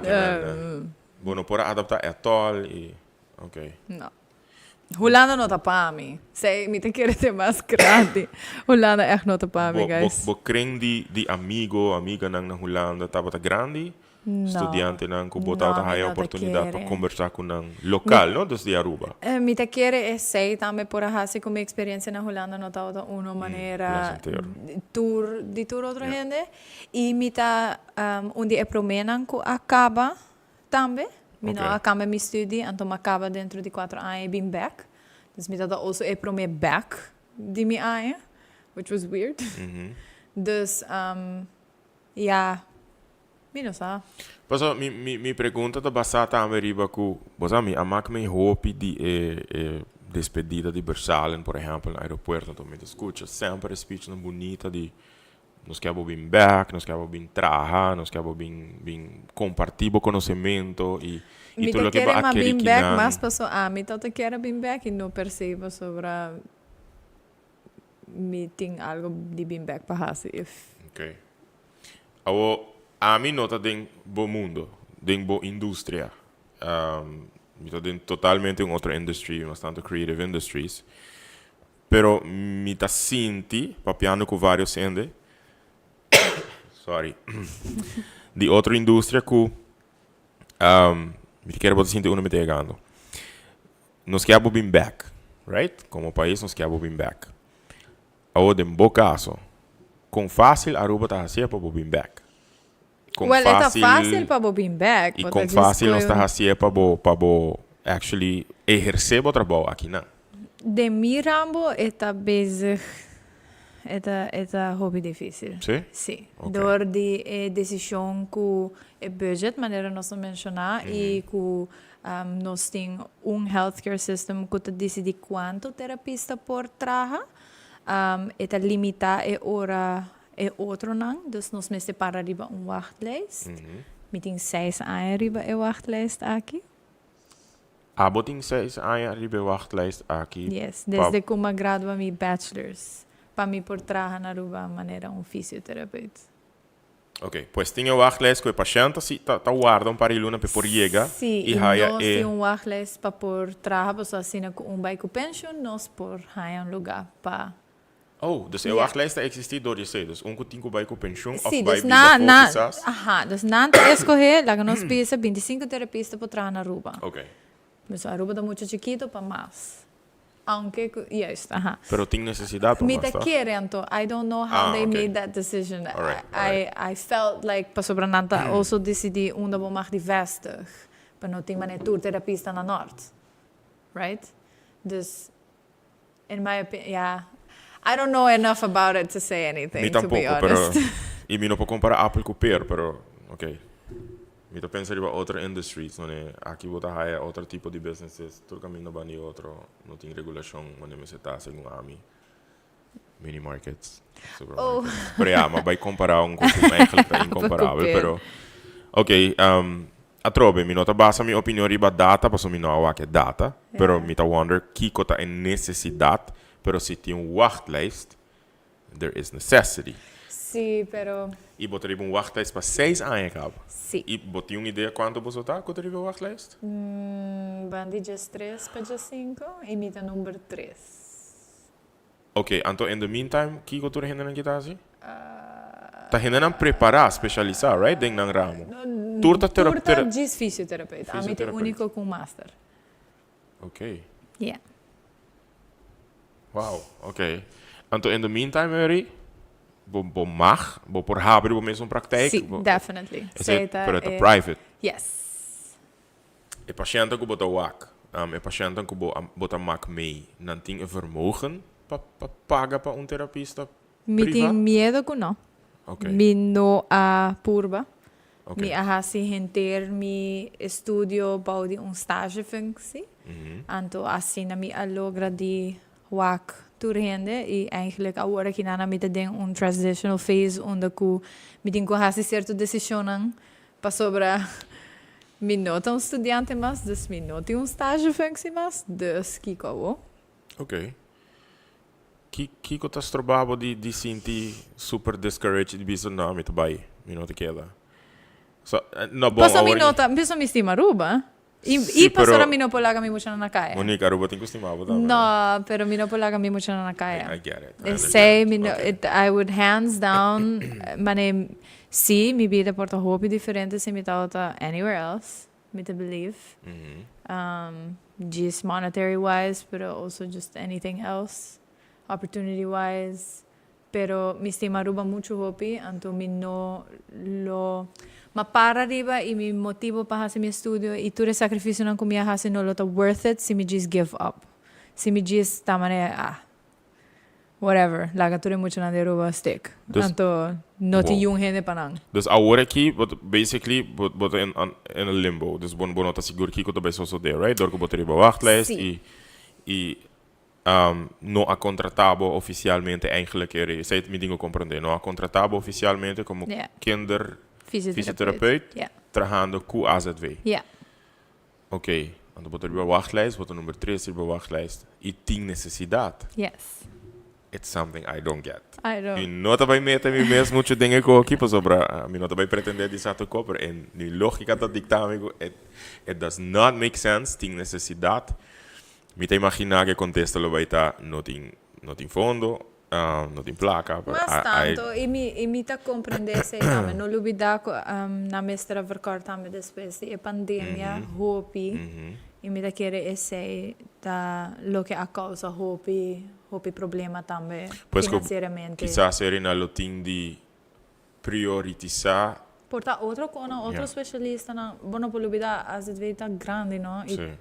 Bueno, por adaptar atol e... Ok. Não. Holanda não tá para mim. Sei, me tem que ter mais grande. Holanda echt não tá para mim, guys. Bo crem de amiga na Holanda tava grande? Não. Estudiante não, que botar a oportunidade para conversar com um local, não? Desde Aruba. Me te querer sei também por assim como experiência na Holanda não tá uma maneira tour outra gente e me tá onde é promenan que acaba também. Me não acaba me estudo, então acaba dentro de 4 anos e bem back. Dus me tá also é prome back de me anos, which was weird. Dus ja. Não sei. Mas me pergunta da basata também riba que, você me amak me hope de despedida de Bersalen, por exemplo, no aeroporto, então me escuta sempre speech na bonita de nós queremos bem back, nós queremos bem trabalhar, nós queremos bem compartilhar o conhecimento e tudo o que vai aquele que não. Mas pessoa me te quer bem back e não percebo sobre me tem algo de bem back para fazer. Ok. A mim nota den bo mundo, den bo indústria. Me tá dentro totalmente outra industry, bastante creative industries. Pero me tá senti papiando com vários gente. Sorry. De outra indústria que me quero botar sentir me pegando. Nós queremos bem back, right? Como país nós queremos bem back. Ou de bom caso, com fácil a Aruba tá assim para bem back. Tá fácil para o bem back. E com fácil nós tá assim para actually exercer o trabalho aqui não. De mirambo está bezig. É hobby difícil. Sim? Sim. Okay. Door de decisão com o budget, maneira nós mencionar, e com nós temos healthcare system que te decide quanto terapista por trabalhar, é limitar a hora é outro não, dus nós mesmo para arriba wachtlijst. Me tem 6 anos arriba wachtlijst aqui. Boting 6 anos arriba wachtlijst aqui. Yes, desde que eu gradua mi bachelor's, para me por trabalhar na Aruba maneira fisioterapeuta. Ok, pues tinha wachtlijst com o paciente, se tá guardam para ele para por chegar. Sim, e nós temos wachtlijst para por trabalhar, só assim com bairro pension, nós por há lugar para. Dus a wachtlijst existe door je zei, dus ongeveer bij pensioen of Sim, bij dus bijvoorbeeld. dus na escolher, lá que nós pisa 25 terapistas para trabalhar na Aruba. Ok. Mas a Aruba é muito chiquito para mais. Aunque, yes, Pero tem necessidade para mais. mais, tá? Querendo, I don't know how they made that decision. I felt like, para sobrenata, also decidi onde vou mais de vestig. Para não ter uma terapista na norte. Right? Dus, in my opinion, yeah. I don't know enough about it to say anything, to be honest. E mi non può comparare Apple con Per, però, ok. Mi to pensa riba other industries, non è, aqui vota hire otro tipo di businesses, tur camino bani otro, non tem regulação, quando mi seta segundo ami. Mini markets, supermarkets. Pero ja, ma vai comparare un consumo eigenlijk incomparabile, però. Ok, a trobe, mi nota basa mi opinione riba data, passo mi no a che data, però mi ta wonder chi cota è necessidad. Pero si tiene un wachtlijst, there is necessity. Sí, pero... E botaria um wachtlijst para 6 anos, cabo. Sí. E botaria uma ideia quanto você está com o wachtlijst? Bandi just 3 para just 5 e mita número 3. Ok, então, in the meantime, que você está fazendo aqui? Está fazendo preparar, especializar, right? Dentro do ramo. Turta diz fisioterapeuta. A mita único com master. Ok. Yeah. Wow, ok. Então, in the meantime, Mary, bo mag, bo por haber, bo mesmo praktijk? Sim, definitely. Pero é private? Yes. E patiënten que bota wak, e patiënten que bota mak mee, não tem vermogen para pagar para terapista Me tem medo que não. Ok. Me não a purba. Ok. Me a se renter mi estudio para de stage functie. Então, assim, me alogra de wak toerhende e eigenlijk agora que nana mit den transitional phase onde ku mit den hasi certo decisionan para sobra mi nota estudante mas dus mi nota estágio functie mas dus kiko. Ok. Kiko tá trabalhando de sentir super discouraged de bisa na mit bai, mi nota queda. So, no bom. Passa mi nota, penso mi stima ruba. E passora mi non polaga mi mucho na caia. Monique, Aruba tem costumado também. No, pero mi no polaga mi mucho na caia. I get it. Say I would hands down, mane sim, mi vida porta hobby diferente se mi tauta anywhere else, me to believe. Just monetary wise, pero also just anything else, opportunity wise. Pero mi estima Aruba mucho hobby, anto mi no lo ma para arriba e me motivo para fazer meu estudo e todo o sacrifício não comia fazer não lota worth it se me diz give up se me diz tá mané whatever larga tudo muito na derruba stick então não tem gente para não dus agora aqui basically bota in a limbo dus bon tá seguro que tu vai só there right dor que botaria para wachtlijst e não a contratado oficialmente eigenlijk sei me digo compreender não a contratado oficialmente como kinder fisiotherapeut, trabajando com AZW. Yeah. Ok, então botar a wachtlijst, botar número 3 ir a wachtlijst. E tem necessidade. Yes. It's something I don't get. I don't. E não vai meter me mesmo muito dinheiro com aqui para sobra. Me não vai pretender de sato copper. En die lógica dat dicta amigo, it does not make sense. Tem necessidade. Me te imaginar que contesta lo vai estar não tem fundo. Não tem placa. Mas tanto, e me tá compreender se também não olvidar na mestra verkort também depois da pandemia, hopi, e me tá querer esse da lo que a causa hopi problema também financeiramente. Quizás seria na loting de priorizar. Porta outro cono, outro especialista na, não pode olvidar, as het tá grande, não? E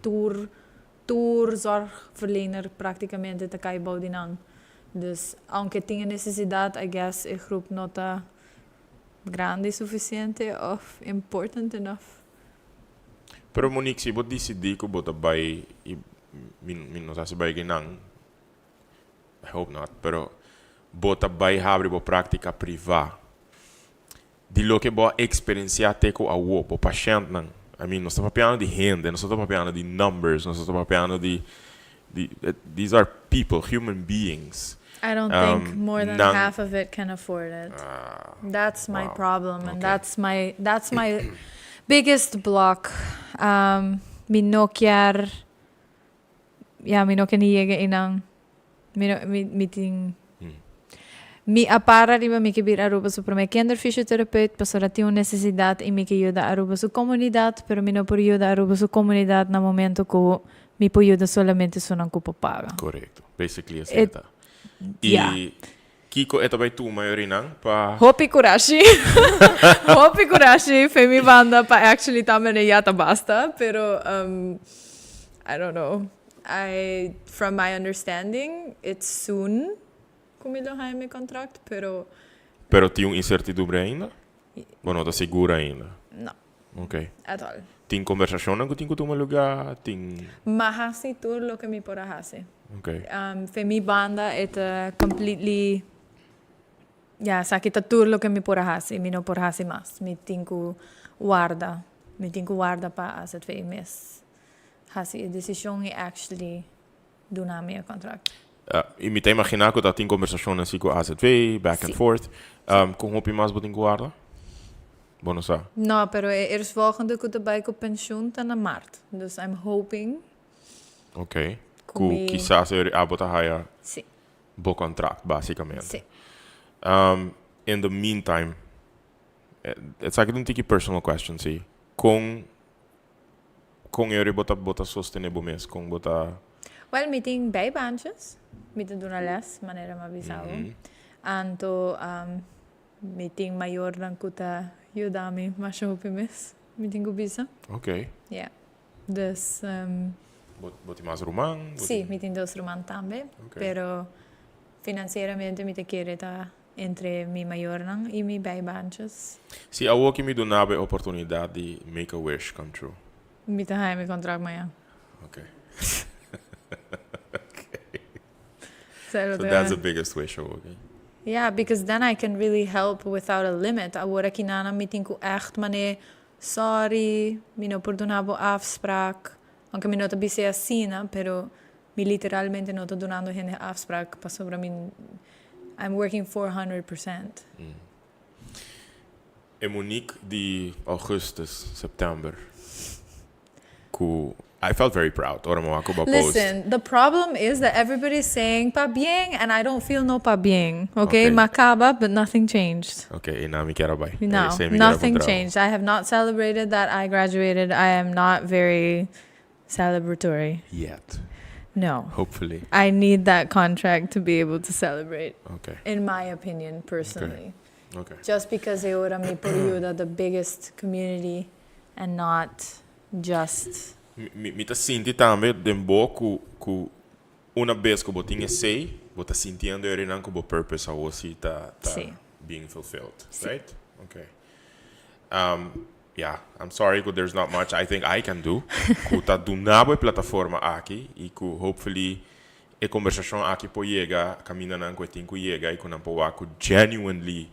tour zorgverlener praticamente tá cai baudinang. Dus, aunque tenha necessidade, I guess, a grupo não está grande o suficiente ou important enough. Pero Monique, se você decidir que você vai, não sei se vai ganhar, I hope not, pero bota vai abrir bo prática privada. De lo que bo experienciar teco a wo, bo paciente não. I mean, nós estamos falando de renda, nós estamos falando de numbers, nós estamos falando de these are people, human beings. I don't think more than half of it can afford it. That's my problem, and that's my biggest block. Mi no quiero ni llegue inang meeting. Mi apara riba mi kibir aruba su prome kinder fisiotherapeut, pasora tinha necessidade e mi que ajuda aruba su comunidade, pero mi no por ajuda aruba su comunidade na momento que mi por ajuda solamente su não cupo paga. Correcto. Basically é certa. E Kiko ito ba tu maiorinang pa Hopi Kurashi. Hopi Kurashi foi mi banda pa actually tamene yata basta, pero I don't know. From my understanding, it's soon kumilo hai mi contract, pero tinha incertidumbre ainda? Ou não está segura ainda? no, Ok. at all. Tem conversação que tem que tomar lugar? Tem... Mahasi tur lo que mi pora hasi. Ok. Foi mi banda eta completely sakita tur lo que mi pora hasi, mi no pora hasi mas. Mi tinku guarda pa as 2 meses. Hasi a decisão e actually do na minha contract. E me tem imaginar que tem conversação assim com a AZV, back and forth. Com hopi mais botin guarda? Bom, não sabe. No, pero eles volgende que eu bij op pensioen tá na maart. Dus I'm hoping. Ok. Comi- Que quizás eu abota haya Sim. bom contrato, basicamente. Sim. In the meantime, it's like a tiki personal question, see. Com eu bota sustenable mês, com bota... Well, meeting bijbaantjes. Meeting doen les, maneira me avisavam. Anto, meeting maior dan kuta yudami, mas hopi mes. Meeting gubisa. Ok. Yeah. Dus, Boti mais romang? sim, meeting dos roman também. Ok. Pero, financeiramente, me te querer tá entre mi maior nan e mi bijbaantjes. Se a que me donava a oportunidade de make a wish come true. Me te hai mi contract maya. Ok. So So that's the biggest wish, okay? Yeah, because then I can really help without a limit. Agora que nana meeting ko echt mane sorry, mi no por donavo afspraak. Aunque mi no te bise assina, pero mi literalmente no te donando gente afspraak pa sobra min. I'm working 400%. E Monique de Augustus, September. I felt very proud. Ora mo ako ba post. Listen, the problem is that everybody's saying pa bien, and I don't feel no pa bien. Okay? Okay. Macaba, but nothing changed. Okay, na mi kera bay. No, nothing changed. I have not celebrated that I graduated. I am not very celebratory. Yet. No. Hopefully. I need that contract to be able to celebrate, Okay. in my opinion, personally. Okay. Just because ahora mi período the biggest community and not just... Mi ta sinti também dembo ku una vez que botinha sei, bota sentindo eu não que bo purpose a você tá Sim. being fulfilled, Sim. right? Okay. Yeah, I'm sorry that there's not much I think I can do. Ku tá do nabo plataforma aqui e ku hopefully a conversação aqui po chega, caminha nan ko tin ku chega e ku nan po aku genuinely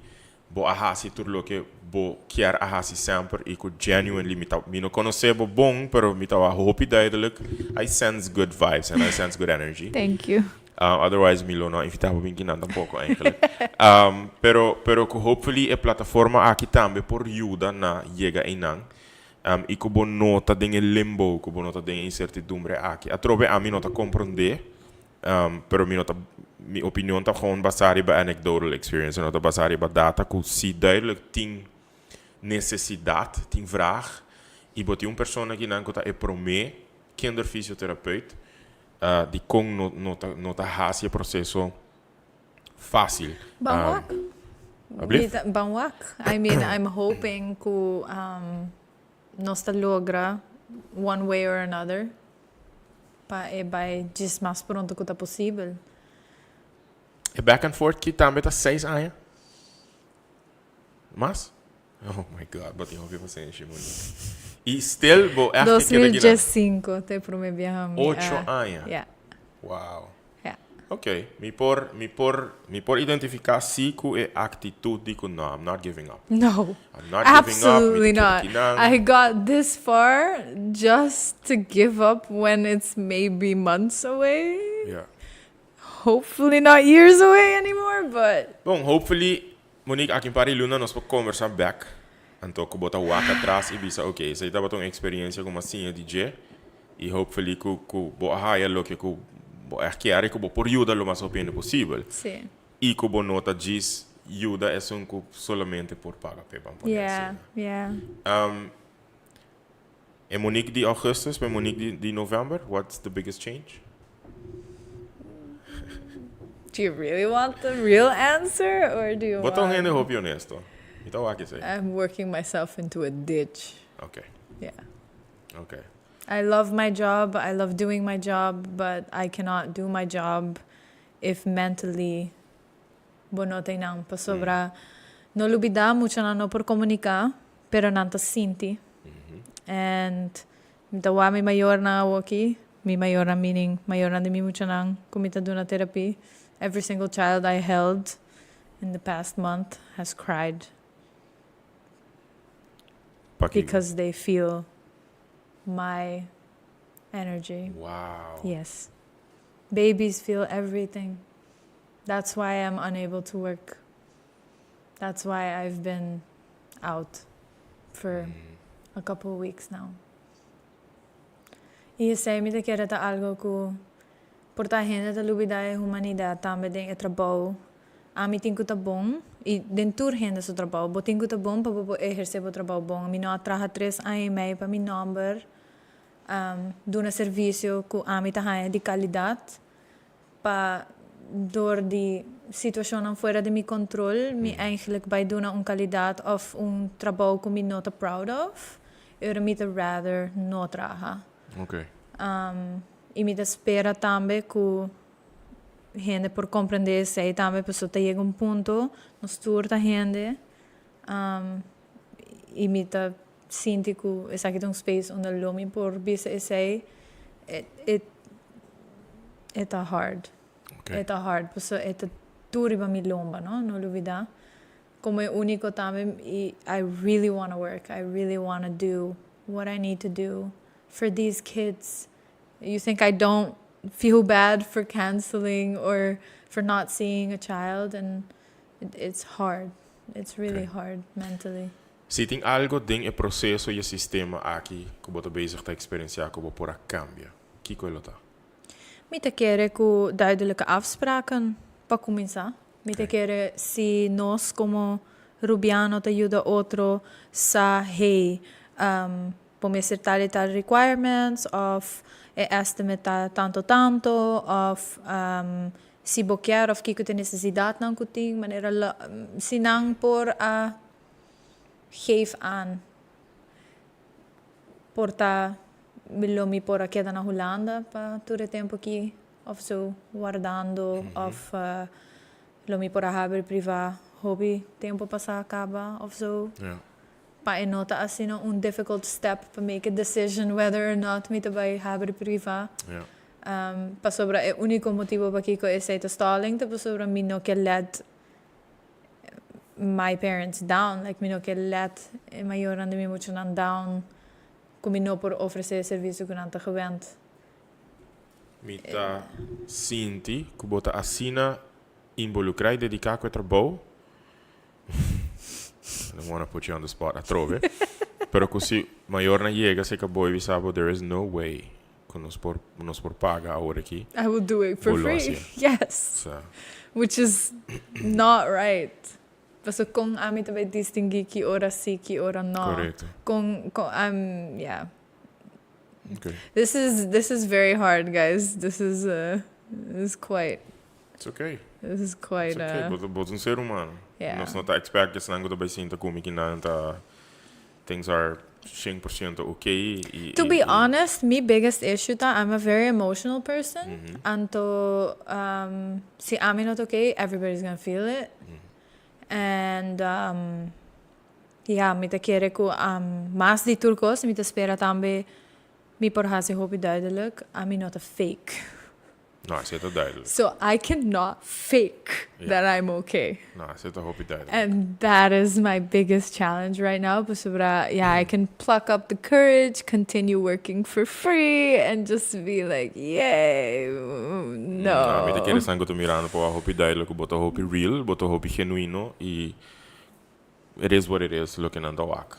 bo ahasi tudo lo que bo quer ahasi sempre e ku genuinely mi no conhecer bo bom, pero mi tá hope duidelijk. I sense good vibes and I sense good energy. Thank you. Otherwise Milo não invitava bem que não tampouco eigenlijk. Pero que hopefully a plataforma aqui também por ajuda na chega inang. E que bo nota den limbo, que bo nota den incertidumbre aqui. A trove a mim nota compreender, pero mi opinião tá gewoon basari ba anecdotal experience, nota basari ba data que se duidelijk tem necessidade, tem vraag. E bote persoon que não conta é promê, kinderfisiotherapeut. Die kon nota hasi processo fácil. Banwak. Alblieft? Banwak. I mean, I'm hoping que nós ta logra one way or another pa e by just mais pronto que tá possível. E back and forth que também tá 6 anos. Mas? Oh my God, bati hopi você enche muito. E still, bo echt 2015 te promê viajamos. 8 anos. Yeah. Wow. Yeah. Ok, mi por identificar si ku e attitude ku no, I'm not giving up. No, I'm not absolutely giving up. not. Mi kinang- I got this far just to give up when it's maybe months away. Yeah. Hopefully not years away anymore, but Bom, hopefully, Monique, aking pari luna nos po conversa back. Anto ko bota waka atrás e bisa ok, sa ita batong experiência como assim DJ. E hopefully ku bo ahaya lo que ku bo arqueare ku bo por ajuda lo mais rápido possível. sí. E ku bo nota diz ajuda é um ku solamente por paga pepan por Yeah, yeah. En Monique di Augustus, bij Monique di November, what's the biggest change? Do you really want the real answer, or do you Bota want... gente hope honesto. Então o que sei. I'm working myself into a ditch. Okay. Yeah. Okay. I love my job. I love doing my job, but I cannot do my job if mentally bonote nang pasobra. No lubida mucho na no por comunicar, pero nanta sinti. And mitawa mi mayor na waki, mi mayor na meaning mayor na di mi mucho nang kumita do na therapy. Every single child I held in the past month has cried because they feel my energy. Wow. Yes. Babies feel everything. That's why I'm unable to work. That's why I've been out for a couple of weeks now. Y sei mi te quiere ta algo ku porta gente ta lubida humanidad tambe den e trabalho. Ami tinko ta bom e dentur gente so trabalho. Bo tinko ta bom pa bo exercer bo trabalho bom. Mi no atraha 3 anos e meio pa mi number. Doen serviço ku ami ta hae di qualidade pa door die situatie aan fuera de mi controle, mi eigenlijk bij doen qualidade of trabalho que mi not proud of, eu me rather no traga. Okay. E me espera também que gente por compreender sei também pessoa tá chega ponto, nos turta gente, e me tá sinto que essa aqui tem space onde lomi por bisa sei, it hard. Okay. It's hard, so it's duri ba mi lomba, no? No olvidar. Como é único também, I really want to work. I really want to do what I need to do for these kids. You think I don't feel bad for canceling or for not seeing a child, and it's hard. It's really hard mentally. Se tem algo ding e processo e sistema aqui que você bezig te experienciar que você pora cambia. Que coisa tá? Mi te kere ku duidelijke afspraken pa comienza. Mi te kere si nos como Rubiano te ayuda otro sa hey pome ser tal y tal requirements of estimate tanto of si boquear of kiko te necesidad ng kuting manera sinang por geef aan porta Milomi por aqui na Holanda para todo tempo aqui of zo guardando of lomi por haber priva hobby tempo passar acaba of zo pa nota assim difficult step to make a decision whether or not me te vai haber priva pa sobra é único motivo para que é essa stalling te pa sobra me no que let my parents down like me no que let maior ande me muito down Comino por oferecer serviço que não está gewend. Mita sinti que bota assina involucrar e dedicar com o trabalho. I don't want to put you on the spot, atrove. Pero que se maior na chega, se acabou e sabe, there is no way que nos por paga agora aqui. I will do it for free. Yes. So. Which is not right. Paso kung ami tabi distinguir que ora sí, que ora no. Correcto. Yeah. Okay. This is very hard, guys. This is quite. It's okay. This is quite. It's okay. But um ser humano. Yeah. Nós não tá expect que senão do sinta como que não tá things are 100% okay. To be honest, my biggest issue I'm a very emotional person. Anto si ami not okay, everybody's gonna feel it. And mi te quiere ku mas di turcos mi te spera tambe mi por hasi hopi duidelijk ami not a fake. No, is het duidelijk. So I cannot fake that I'm okay. No, is het hoop je duidelijk. And that is my biggest challenge right now. I can pluck up the courage, continue working for free, and just be like, yay, no. Met kere sango to mirando po hoop je duidelijk, boto hoop je real, boto hoop je genuino, e it is what it is, looking at the walk.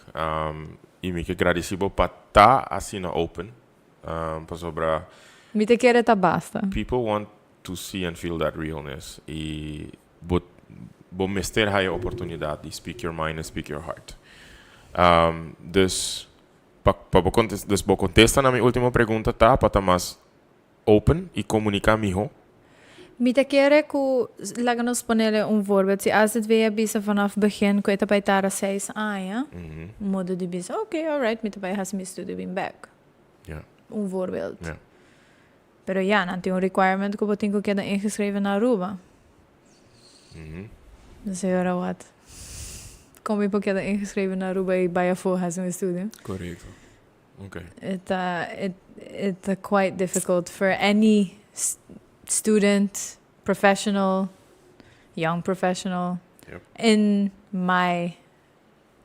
E me que agradecido pa tá assim na open, pa sobra. Mi te quiere ta basta. People want to see and feel that realness. E bo mister hai oportunidade de speak your mind and speak your heart. Dus bo contesta na minha última pergunta tá para mais open e comunicar miho. Mi te quiere ku laten ons ponele un voorbeeld. Si als het weer bisa vanaf begin ko ita tara 6 ja. Modo di bisa. Okay, all right, mi te has mi studio bin back. Ja. Un voorbeeld. Ja. Pero ja, nanti un requirement ko botin ko queda ingeschreven na Aruba. Dus ahora wat? Kom ik queda ingeschreven na Aruba e bij voor has mi studio. Correcto. Okay. It's quite difficult for any student, professional, young professional in my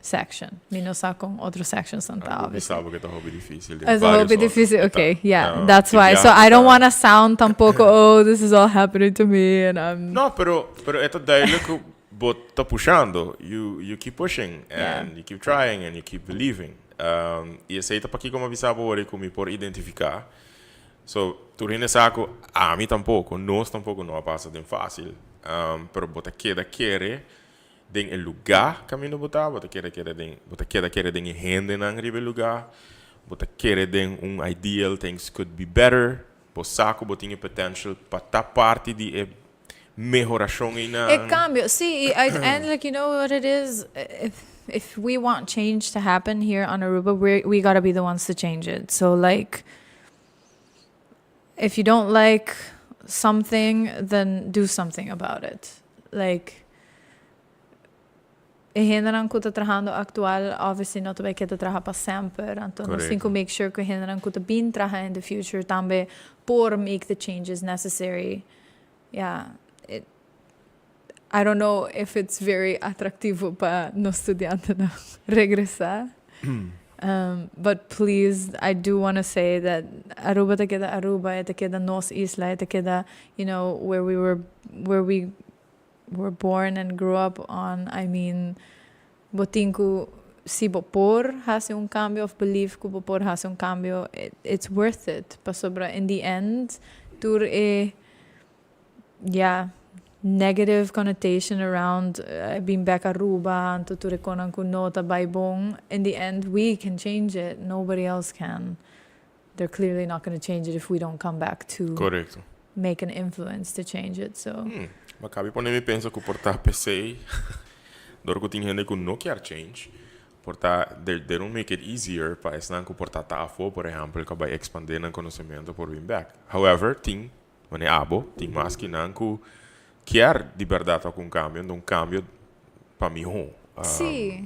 section. No sa kung otro sections santa obviously. Sabe que tá hobby difícil. It's a hobby difícil. Okay, yeah, that's why. So I don't want to sound tampoco, oh, this is all happening to me and I'm... No, pero ito duidelijk bot tá puxando. You keep pushing and you keep trying and you keep believing. E aceita pa aqui como avisava ori como por identificar. So, tu rende saco, a mim tampouco, nós tampouco não passa de fácil. Pero bota quere den el lugar caminho botar, bota quere den hende na ribe lugar, bota quere den ideal things could be better. Po saco botinha potential para tá parte de melhoração ina. E cambio, see, uiteindelijk, you know what it is? If we want change to happen here on Aruba, we gotta be the ones to change it. So, like, if you don't like something, then do something about it. Like, hindran ko trabajando actual, obviously not to be que trabaja para sempre. Então, nós temos que make sure que hindran ko bin trabaja in the future também por make the changes necessary. Yeah, I don't know if it's very atractivo para nos estudiantes na regresar. But please, I do want to say that Aruba te queda Aruba, te queda nos isla, te queda, you know, where we were born and grew up on. I mean, botinku si bopor hace un cambio of belief, ku bopor hace un cambio, it's worth it. Pa sobra, in the end, tur negative connotation around being back Aruba and to rekonan ku nota by bong. In the end, we can change it. Nobody else can. They're clearly not going to change it if we don't come back to make an influence to change it. So. Makabi pone mi penso ku porta PC. Dor ku ting hende ku no quer change. Porta they don't make it easier pa esnan ku porta ta afo, por exemplo, ka by expander ng conhecimento por being back. However, ting mane abo, ting mas kinan ku quer liberdade com um cambio para mim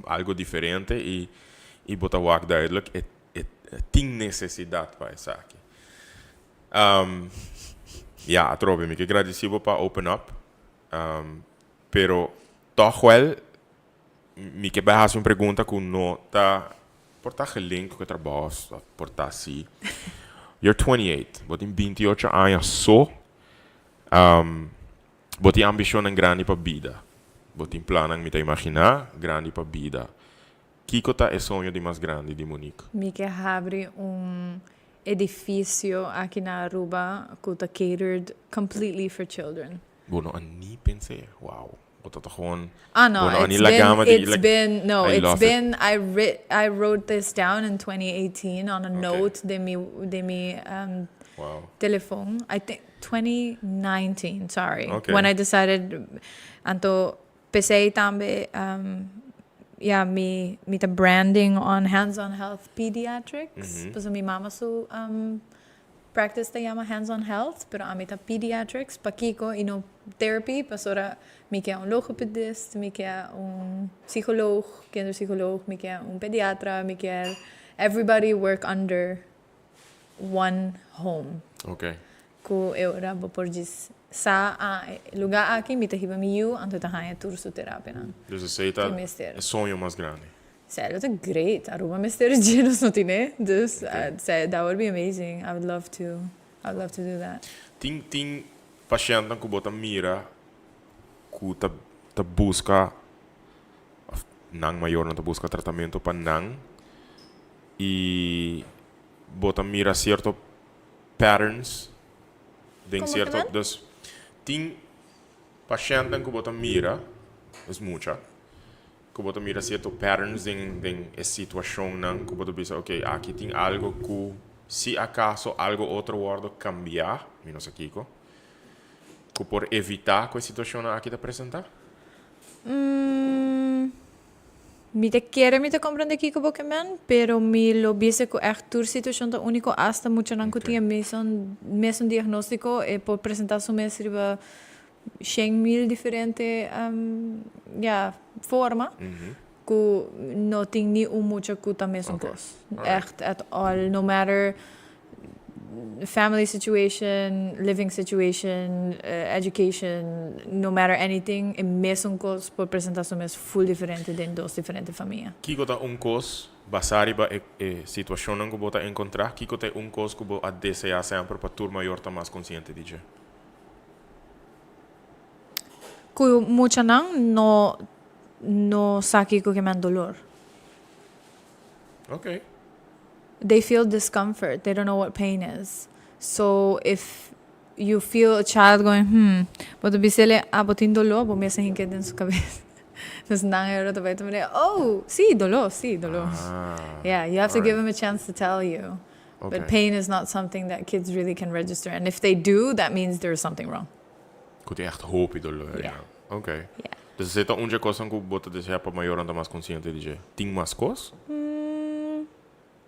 algo diferente e botar o ar duidelijk tem necessidade para isso aqui trobe me que agradecido para open up pero toch wel me que vai fazer uma pergunta com nota portar link com o trabalho portar assim you're 28 botin 28 anos só boti ambition grande para vida. Boti plan me te imaginar grande para vida. Kiko tá é sonho de mais grande de Monique. Me quer abrir edifício aqui na Aruba que tá catered completely for children. Bueno, ani pensei, wow. Bota tá gewoon. No, I wrote this down in 2018 on a note de me telephone. I think 2019, sorry. Okay. When I decided, anto pensei tambe, mi ta branding on hands-on health pediatrics. Pues mi mama su practice te llama hands-on health, pero a mi ta pediatrics, pa kiko, therapy, pas ora mi kaya un logopedist, mi kaya un psycholoog, kinderpsycholoog, mi kaya un pediatra, mi kaya everybody work under one home. Okay. ku eura bo por dis sa lugar aqui mita hiba miu anto ta haya tour su terapia nan. Dus aceita mistério. é sonho mais grande. Sério, tá great. Aruba mistério genos não tinha. Dus that would be amazing. I would love to do that. Ting paciente que bota mira que ta busca nang maior não ta busca tratamento para nang e bota mira certo patterns den Como certo que dus ting paciente que bota mira es mucha que bota mira certo patterns den situação nang que bota bisa okay aqui tem algo que se acaso algo outro word cambiar menos aqui que por evitar que a situação aqui te apresentar Me te comprende aqui como que man, pero me lo vise que echt tur situação tá único hasta mucho nan que tinha mesmo diagnóstico e por apresentar su mes riba 100,000 diferente forma que não tem ni mucho que tá mesmo cos. Echt at all, no matter family situation, living situation, education, no matter anything, é mesmo cos por apresentar su mes full diferente de dos diferentes famílias. Kiko ta cos basari ba situação que bota encontrar, kiko ta cos que bo a desejar sempre para tur maior tá mais consciente de je. Que mucha no sabe que man dolor. Okay. They feel discomfort. They don't know what pain is. So if you feel a child going, but bisele abotin dolor, bo me sahin que den su cabeza. Pues nang era to vai tomar. Oh, sí, dolor. Yeah, you have to give them a chance to tell you. Okay. But pain is not something that kids really can register. And if they do, that means there's something wrong. Kuti echt hoop e dolor. Yeah. Okay. Yeah. Dus zit er onje coisa que bota desejar para maior anda mais consciente de je. Ting mais cos?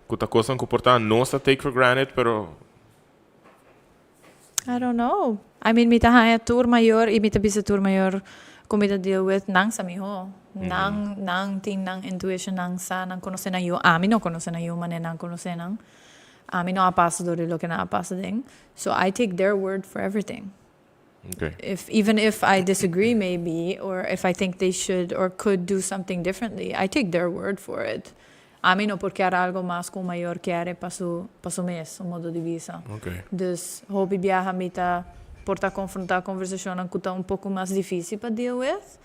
Kuta coisa que portar não está take for granted, pero I don't know. I mean, mita haya tour mayor y mita bisa tour mayor kung mita deal with nang sa miho. Nang ting nang intuition nang sa nang conocen na yo. Ami no conocen na yo manen nang conocen nang. Ami no apasa do lo que na apasa ding. So I take their word for everything. okay. Even if I disagree maybe, or if I think they should or could do something differently, I take their word for it. A mí no porque era algo más com maior que era para su mês, o modo de vida. Okay. Dus, hobby viaja mita porta confrontar a conversação que tá pouco mais difícil para deal with.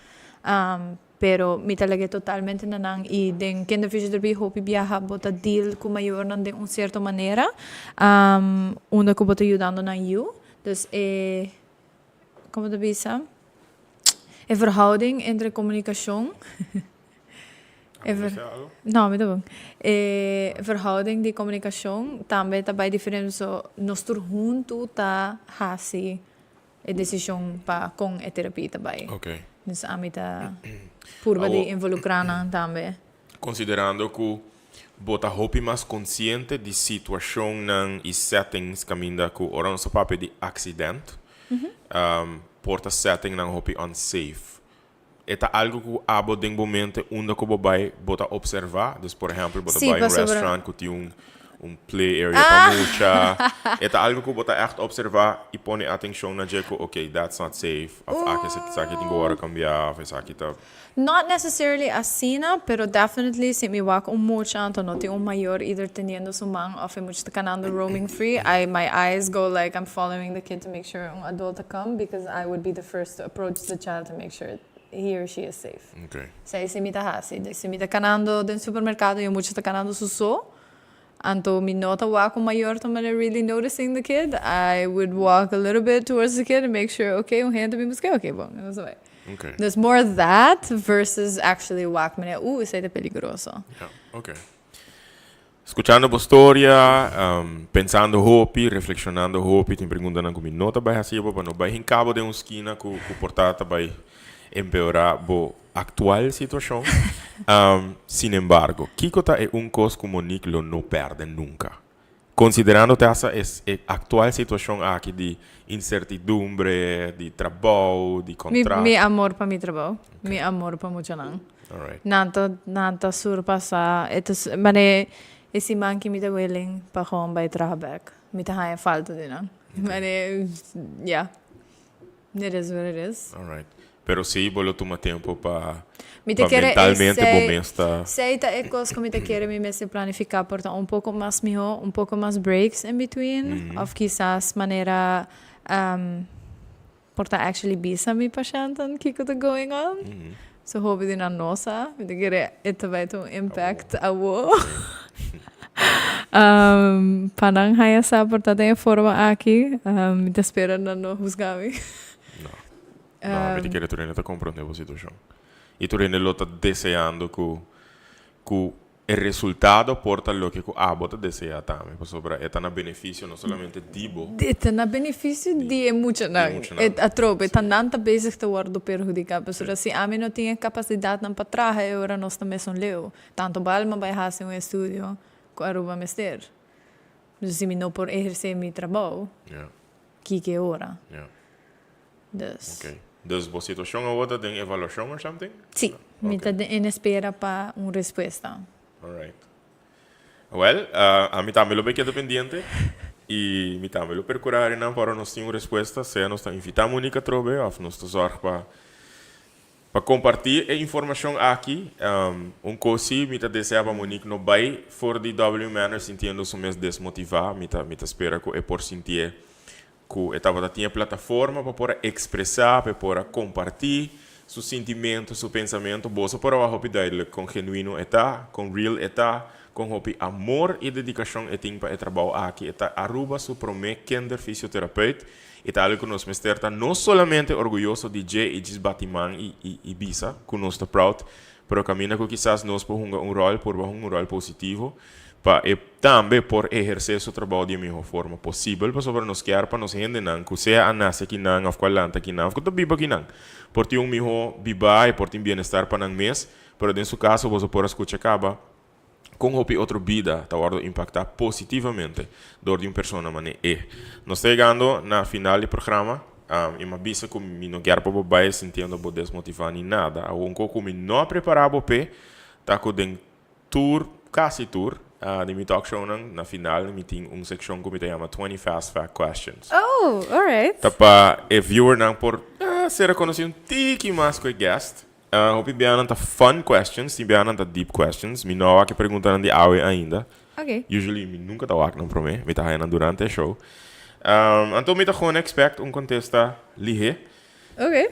Pero mita lege totalmente na nang e den kinderfysioterapi hobby viaja bota deal com maior nan de certa maneira. Onde que bota ajudando na you. Dus como te bisa? Verhouding entre comunicação. Não, me dá bom. Verhouding de comunicação também tá bem diferente. So, nós todos juntos tá hasi a decisão para com a terapia também. Okay. Dus a mim tá purba de involucrar também. Considerando que bota hopi mais consciente de situação e settings caminda que ora não só papel de acidente, porta setting não hopi unsafe. É algo que abo de momento onde que vai bota observar, dus por exemplo bota vai restaurant que tem play area para mucha. É algo que bota echt observar e põe atenção na jeito, okay, that's not safe. Of aqui se aqui tem agora cambiar, of aqui tá. Not necessarily assim, pero definitely se me wak mucha anto no tem maior either teniendo su man of mucho canando roaming free. My eyes go like I'm following the kid to make sure an adult to come because I would be the first to approach the child to make sure he or she is safe. Okay. Se me tá se me tá canando no supermercado e mucho tá canando su anto mi nota walk maior to really noticing the kid, I would walk a little bit towards the kid and make sure okay, hand me buscar, okay, bom, não sei. Okay. There's more that versus actually walk me, isso é peligroso. Yeah. Okay. Escuchando a história, pensando hopi, reflexionando hopi, te perguntando como nota vai assim, para não vai em cabo de esquina que o portata vai empeorar a atual situação. Sin embargo, Kikota é coisa que Monique não perde nunca. Considerando essa atual situação aqui de incertidumbre, de trabalho, de contrato. Mi amor para mi trabalho, mi amor para muito não. Alright. Nanta surpassa, mane esse man que me tá willing para home by trabaho, me tá haya falta de não. Mas, yeah. It is what it is. Alright. Pero sim, bolo toma tempo para Me te quer mentalmente bom estar. sei tá é coisa como te quer me se planificar por um pouco mais melhor, um pouco mais breaks in between, ou quizás maneira por tá actually bisa me passanten que tá going on. So hope din na nossa, me te quer it vai ter impact a wo. Panang haya sa por tá tem forma aqui, me te espera na no husgami. No, me quer tu rene tá compreendendo a situação. E tu rene lo tá desejando que o resultado porta lo que a bota deseja também, por sobre é na benefício não somente dibo. É na benefício de muito não. É a tropa, tá nanta bezig te worden perjudicado, pessoa se a mim não tinha capacidade não para trabalhar, eu era nós também são leu. Tanto balma vai fazer um estúdio com a roupa mester. Dus se me não por exercer meu trabalho. Que hora. Dus. Okay. Dus a situação agora tem avaliação ou something? Sim, me tá em espera para uma resposta. Alright. Well, a mim também lo queda pendiente e me também lo procurar para nós ter uma resposta, se nós está invitado Monique Bagheri ou nós está zorg para compartilhar a informação aqui. Coisa me tá deseja Monique no vai for the W manner sentindo se mesmo desmotivar, me tá espera que é por sentir que estava tinha plataforma para poder expressar, para poder compartilhar seus sentimentos, seu pensamento, boa para o hopi duidelijk, com genuíno eta, com real eta, com hopi amor e dedicação eting para o trabalho aqui, eta aruba su prome kinder fisioterapeuta, eta algo que nos mesterta não somente orgulhoso de J e de Batiman e Bisa, que nos está proud, pero camina que quizás nos por um rol por um rol positivo, para também por exercer seu trabalho de melhor forma possível, para sobre nos quer para nos render não, que seja a nasce que não, of qualanta que não, que tu biba que não, por ter melhor biba e por ter bem-estar para não mês, pero em seu caso você pode escutar acaba com outra vida, tá hora impactar positivamente dor de uma pessoa mané nós chegando na final do programa, e uma bisa que me não quer para babai sentindo bo desmotivar nem nada, algum coco me não preparava pé, tá com den tour, quase tour. De mijn talkshow na final, me tem section que me chama 20 Fast Fact Questions. Oh, alright. Tapa, viewer nang por ser reconhecido tiki mais com guest. Hopi bianan ta fun questions, ti bianan ta deep questions. Me não há que perguntar de awe ainda. Okay. Usually me nunca tá wak não para mim, me tá hainan durante o show. Então me tá gewoon expect contesta lihe. Okay.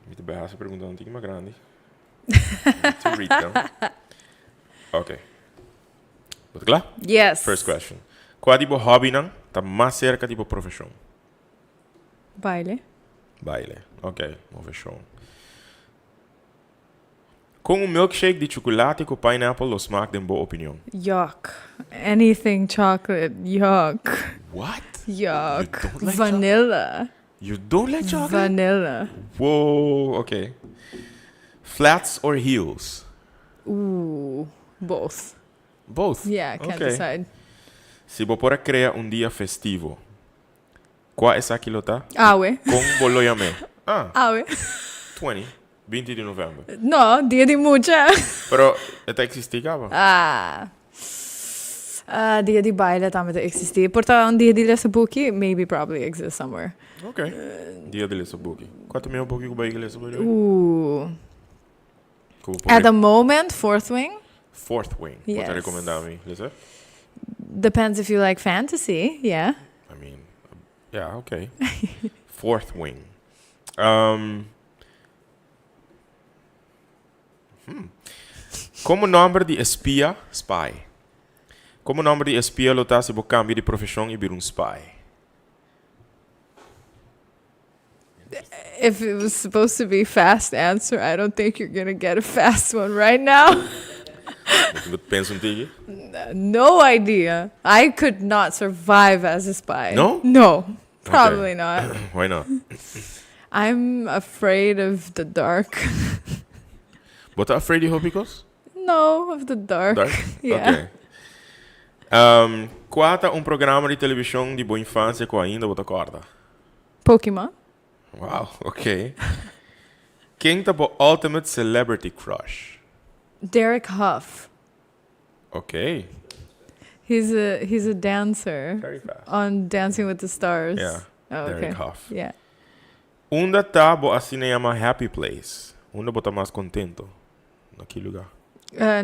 Me tá bem perguntando tiki mais grande. To read them. Okay. Bota claro? Yes. First question. Qual tipo de hobby não está mais cerca tipo profissão? Baile. Baile. Ok, profissão. Com milkshake de chocolate com pineapple, o smaak de boa opinião? Yuck. Anything chocolate. Yuck. What? Yuck. You don't like Vanilla. You don't like chocolate? Vanilla. Whoa, okay. Flats or heels? Ooh, both. Both? Yeah, can't decide. Se você pode criar dia festivo, qual é essa quilota? Awe. Com boloyame. Awe. 20 de novembro. No, dia de mucha. Pero, esta existia? Dia de baile também existe. Portanto, dia de lesabuki maybe probably exists somewhere. Ok. Dia de lesabuki. Quanto meu buki com baile lesabuki? At the moment, fourth wing. Fourth wing. Yes. Pode recomendar me, Lisa? Depends if you like fantasy, yeah. I mean, yeah, okay. Fourth wing. Como nome de espia, spy. Como nome de espia, lo tá se você cambia de profissão e vir spy. If it was supposed to be fast answer, I don't think you're gonna get a fast one right now. Pensa tigre? No idea. I could not survive as a spy. No? No, probably not. Why not? I'm afraid of the dark. But afraid of hobicos? No, of the dark. Dark? Yeah. Okay. Qual é programa de televisão de boa infância que ainda você acorda? Pokemon. Wow, ok. Quem tá o ultimate celebrity crush? Derek Huff. Ok. He's a dancer Very fast. on Dancing with the Stars. Yeah. Oh, Very okay. tough. Yeah. Unda tá, bo assim se llama happy place. Unda bota mais contento. Naquele lugar.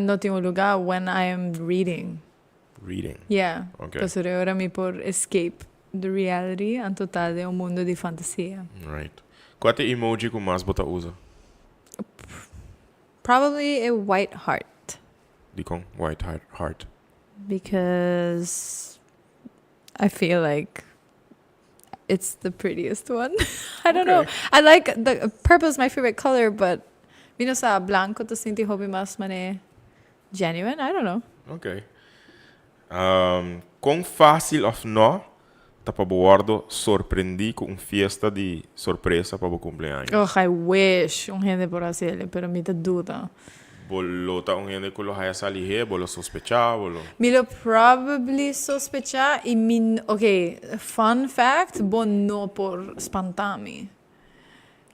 No tengo lugar when I am reading. Reading. Yeah. Okay. Because ahora me por escape the reality and total de un mundo de fantasía. Right. Qual é o emoji que mais bota usa? Probably a white heart. Di com white heart. Because I feel like it's the prettiest one. I don't know. I like the purple is my favorite color, but you know, sa blanco to sinti hobby mas mane genuine. I don't know. Ok. Quão fácil of no tá para bordo surpreendi com fiesta de surpresa para o cumpleaños. Oh, I wish un gente por hacerle, pero me da duda. Bolo tá gente que lo haya salido, bolo sospechar, bolo. Me lo probably sospechar y min. Okay, fun fact, bon no por spantami.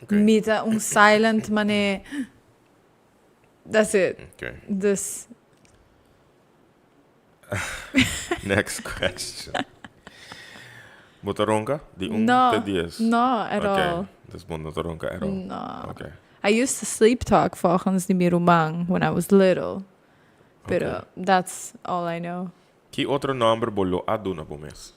Okay. Mita un silent mane. That's it. Okay. This. Next question. Botaronca? De 1 No, te 10? no, at all. Dus botaronca at all? No. Okay. I used to sleep talk volgens die Mirumang when I was little. Pero Okay. that's all I know. Que outro number bolo aduna po mes?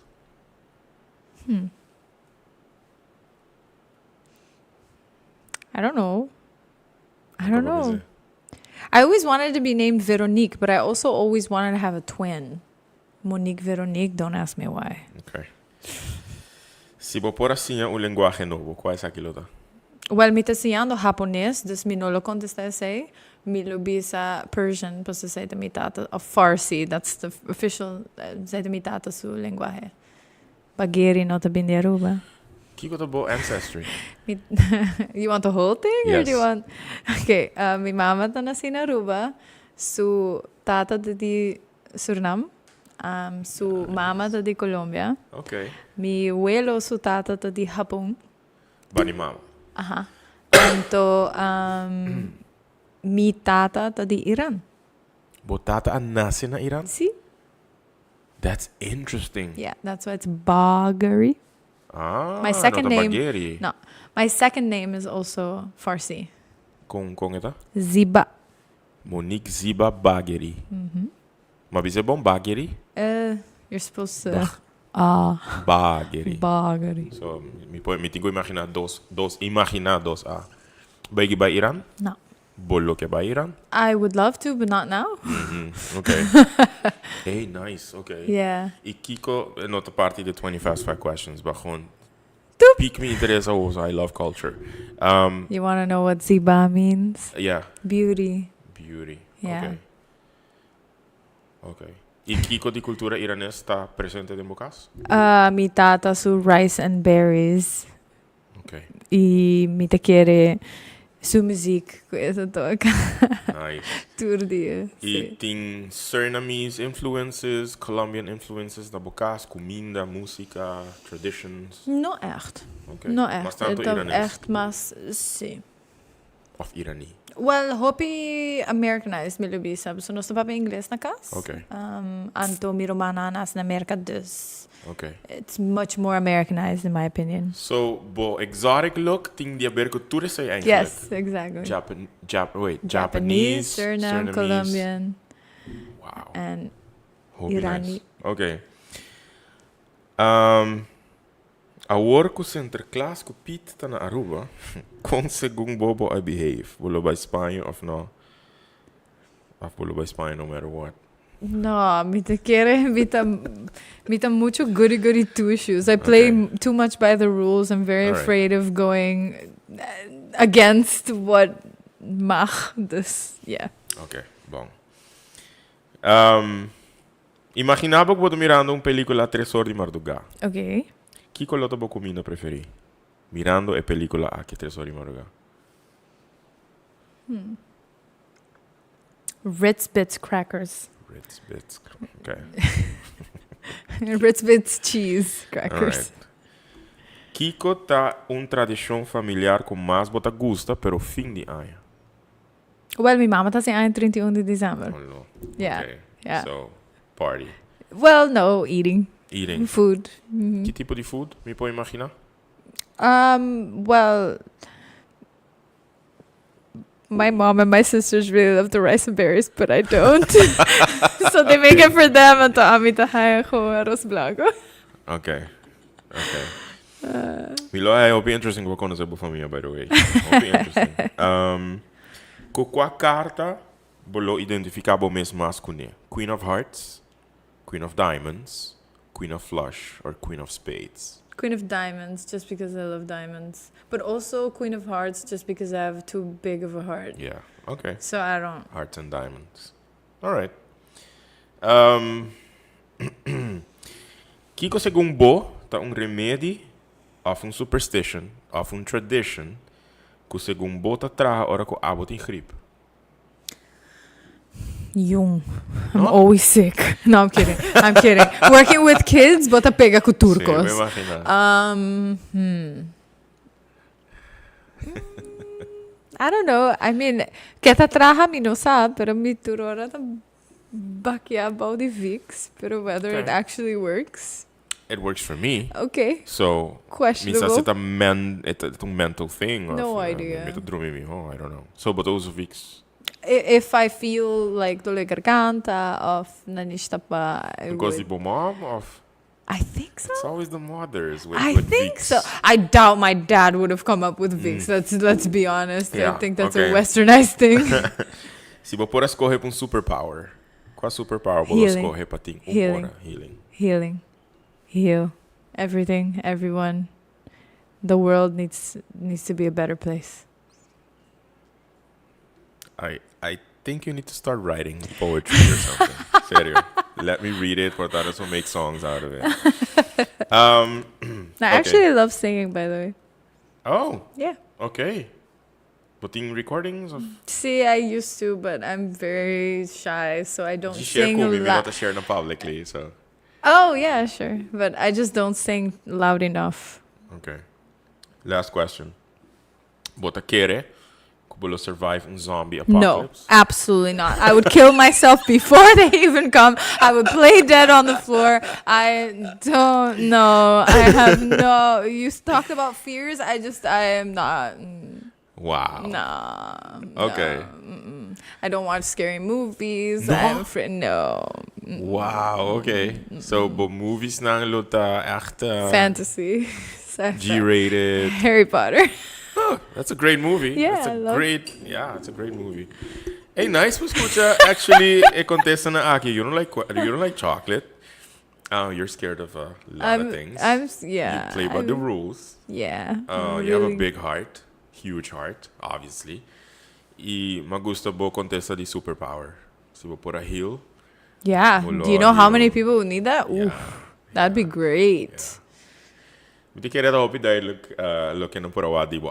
I don't know. I always wanted to be named Veronique, but I also always wanted to have a twin. Monique Veronique, don't ask me why. Okay. Se vou pôr assim um linguagem novo, qual é aquilo tá? Well, me está enseñando japonés, dus me no lo contesta say. Me lo bisa Persian, pues se say mi tata, of Farsi, that's the official, say mi tata su lenguaje. Bagheri no te bindi Aruba. Kiko to bo ancestry. You want the whole thing? Or Yes. do you want... Okay, mi mama ta nasi na Aruba, su tata ta di Surinam, su mama ta di Colombia, Okay. mi abuelo su tata ta di Japón. Bani mama. Aha. Anto, mi tata ta di Iran. Botata an nasi na Iran? See? That's interesting. Yeah, that's why it's Bagheri. Ah, My second nota name- Bagheri. No, my second name is also Farsi. Com ita? Ziba. Monique Ziba Bagheri. Maar wie bom Bagheri? You're supposed to... Ah, Bagheri. Bagheri. So, mi tengo imaginar dos A. Bagi ba Iran? No. Bolo ke ba Iran? I would love to, but not now. Okay. Hey, nice. Okay. Yeah. Ik kiko not a party the 20 fast 5 questions, but gewoon Toep. pique me interesse also. I love culture. You want to know what Ziba means? Yeah, Beauty. beauty. Yeah. Okay. Okay. Ik kiko di cultura iranesa está presente en Bocas? Mi tata su rice and berries. Okay. Y mi te quiere su muziek. Eso todo. Nice. Turdi. E tem Surinamese influences, Colombian influences da Bocas, comida, música, traditions. No echt. Okay. No Mas echt. tanto Het Iranese echt, mas sí. of Irani. Well, hopi Americanized mi lubi sab. So nos papa inglês na kas. Okay. Anto mi romana nas na Amerika dus. Okay. It's much more Americanized in my opinion. So, bo exotic look, ting die berko toere say eigenlijk. Yes, exactly. Japanese, Suriname, Colombian, Wow. and Hope nice. Irani. Okay. A worku Sinterklaas ku Piet ta na Aruba, kon según bobo I behave. Bolo by Spanje of no? Of bolo by Spanje no matter what. No, mi te quiere, mi ta mucho goody two shoes. I play Okay. too much by the rules. I'm very Alright. afraid of going against what mag. Dus, yeah. Okay, bom. Imaginava que vou mirando uma película 3 horas de madrugada. Okay. Que coloto bo comida preferi? Mirando a película aqui 3 horas de madrugada. Ritz Bits crackers. Ritz bits. Okay. Ritz Bits cheese crackers. Alright. Kiko tá tradição familiar com mais bota gusta, pero fim de ano. Well, mi mama ta se 31 de December. Oh, no. Yeah. Okay. Yeah. So, party. Well, no, eating. Eating. Food. Que tipo de food? Me puedo imaginar? Well, my mom and my sisters really love the rice and berries, but I don't. So they make it for them and to ami tahay ko arroz blanco. Okay. Milo, I hope interesting ko kono sa família, by the way. Hope interesting. Ku qua carta bolo identificabo mesmo as kune. Queen of Hearts, Queen of Diamonds, Queen of Flush, or Queen of Spades. Queen of Diamonds, just because I love diamonds. But also Queen of Hearts, just because I have too big of a heart. Yeah, okay. So I don't. Hearts and Diamonds. All right. Kiko según bo, ta un remedy of un superstition, of un tradition, ku según bo ta traha ora ko abot in griep. Yung. I'm always sick. No, I'm kidding. Working with kids, bota pega com turcos. Sí, me imagino. I don't know. I mean, keta traha mi no sab, pero mi turora ta bakya about the Vicks, pero whether it Okay. actually works. It works for me. Okay. So, Questionable. minsan it's a mental thing. No idea. I don't know. So, but those weeks, If I feel like dole garganta of nanista pa, I because would. the mom of, I think so. it's always the mothers with I with think Vicks. so. I doubt my dad would have come up with Vicks. Let's be honest. Yeah, I think that's okay. a westernized thing. Se você pôr escorrer para um superpower, qual superpower você Healing. escorrer para ti? Healing. Healing. Healing. Heal. Everything, everyone. The world needs to be a better place. I think you need to start writing poetry or something. Serio. Let me read it, for that will make songs out of it. I okay. actually love singing, by the way. Oh, Yeah. okay. Putting recordings of... See, I used to, but I'm very shy, so I don't You share sing cool, maybe not loud. to share them publicly, so... Oh, yeah, sure. But I just don't sing loud enough. Okay. Last question. Bota quere will survive a zombie No, apocalypse? absolutely not. I would kill myself before they even come. I would play dead on the floor. I don't know. I have no. You talked about fears. I am not. Wow. No. Okay. I don't watch scary movies. No? I'm afraid. No. Wow, okay. So, but movies na luta echt Fantasy. G-rated. Harry Potter. Oh, that's a great movie. Yeah, That's I love it's a great movie. Hey, nice po escucha. Actually, contesta na aki. You don't like chocolate. You're scared of a lot of things. Yeah. You play by the rules. Yeah. You have a big heart. Huge heart, obviously. E me gusta bo contesta de superpower. Se vou pôr a heal. Yeah. Oh, Do you know Lord, how you many know. people would need that? Yeah. That'd be great. Yeah. Ik keer dat hoop je duidelijk lukken voor wat die we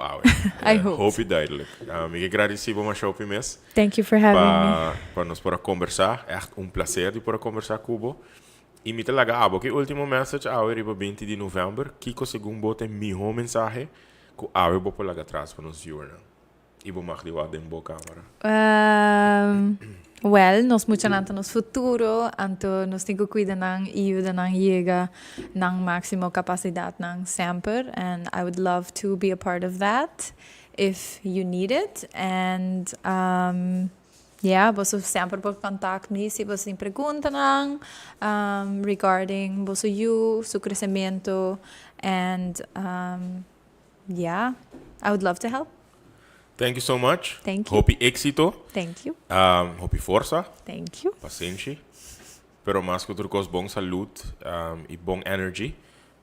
I hope. Hoop je duidelijk. Ik agradeci por show mes. Thank you for having me. Para nós para conversar, echt prazer de para conversar cubo. E me te laga abo que último message ao riba 20 de novembro, Kiko segundo bote mi home mensagem que ao bo por laga atrás para nos viewer. E bo mag die wat den bo camera. Well, nos mucha nanta nos futuro, anto nos tingo cuida ng iuda ng yega ng maximo capacidad ng samper, and I would love to be a part of that if you need it. And yeah, boso samper por contact me si boso tem pergunta ng regarding boso you, su crecimiento, and yeah, I would love to help. Thank you so much. Thank you. Hoop je éxito. Thank you. Hoop je força. Thank you. Paciência. Pero mais que outros bom saúde e bom energy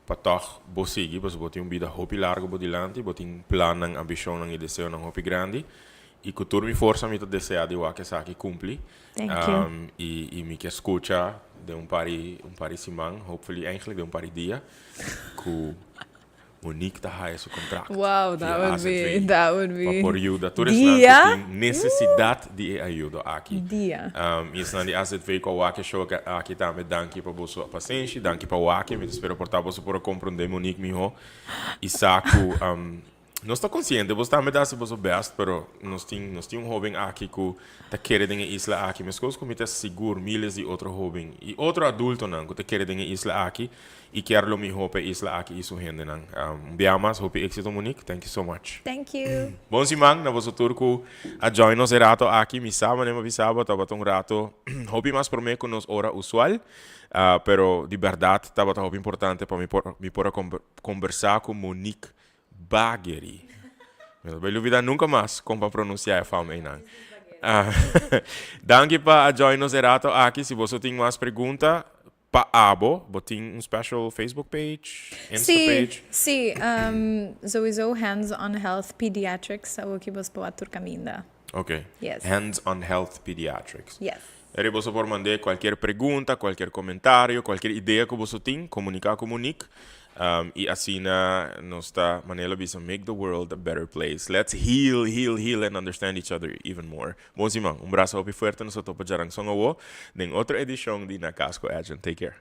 para toch bo seguir, pois botem vida hopi largo bo dilante, botem plan ng ambição ng desejo ng hopi grande e que turmi força me to desejar de wa que saki cumpli. Thank you. E me que escuta de pari simang, hopefully eigenlijk de pari dia ku Monique Bagheri su contract. Wow, that would be Por you dat tu dia necessidade de ajuda aqui. dia. Isso não é asset veio com o Wake show aqui também. Danke para você paciência, danke para o Wake. Me espero portar você por compreender Monique Miho. E saco não está consciente, você está me dando você best, pero nós temos um jovem aqui que está querendo em isla aqui, mas coisas como está seguro, milhares de outros jovens e outro adulto não que está querendo em isla aqui e quer lo melhor para isla aqui isso rende não. Biamas, hope êxito Monique, thank you so much. Thank you. Bom simang, na você turco a join nos rato aqui, mi sábado, nem me sábado, tava um rato, hope mais por mim com nos hora usual, pero de verdade tava tão importante para me por conversar com Monique Bagheri. Não vai duvidar nunca mais como pronunciar a fama aí, não. Danke para join nos rato aqui, se você tem mais perguntas, paabo, botin special Facebook page, Insta page. Sim, sowieso Hands on Health Pediatrics, o que você pode turcaminda. Ok. Yes. Hands on Health Pediatrics. Yes. Aí você pode mandar qualquer pergunta, qualquer comentário, qualquer ideia que você tem, comunicar com Monique. E assim, nossa maneira de make the world a better place. Let's heal, and understand each other even more. Bom, Simão, abraço forte, nós estamos para jarang song awo, em outra edição de Na Casco Edjean. Take care.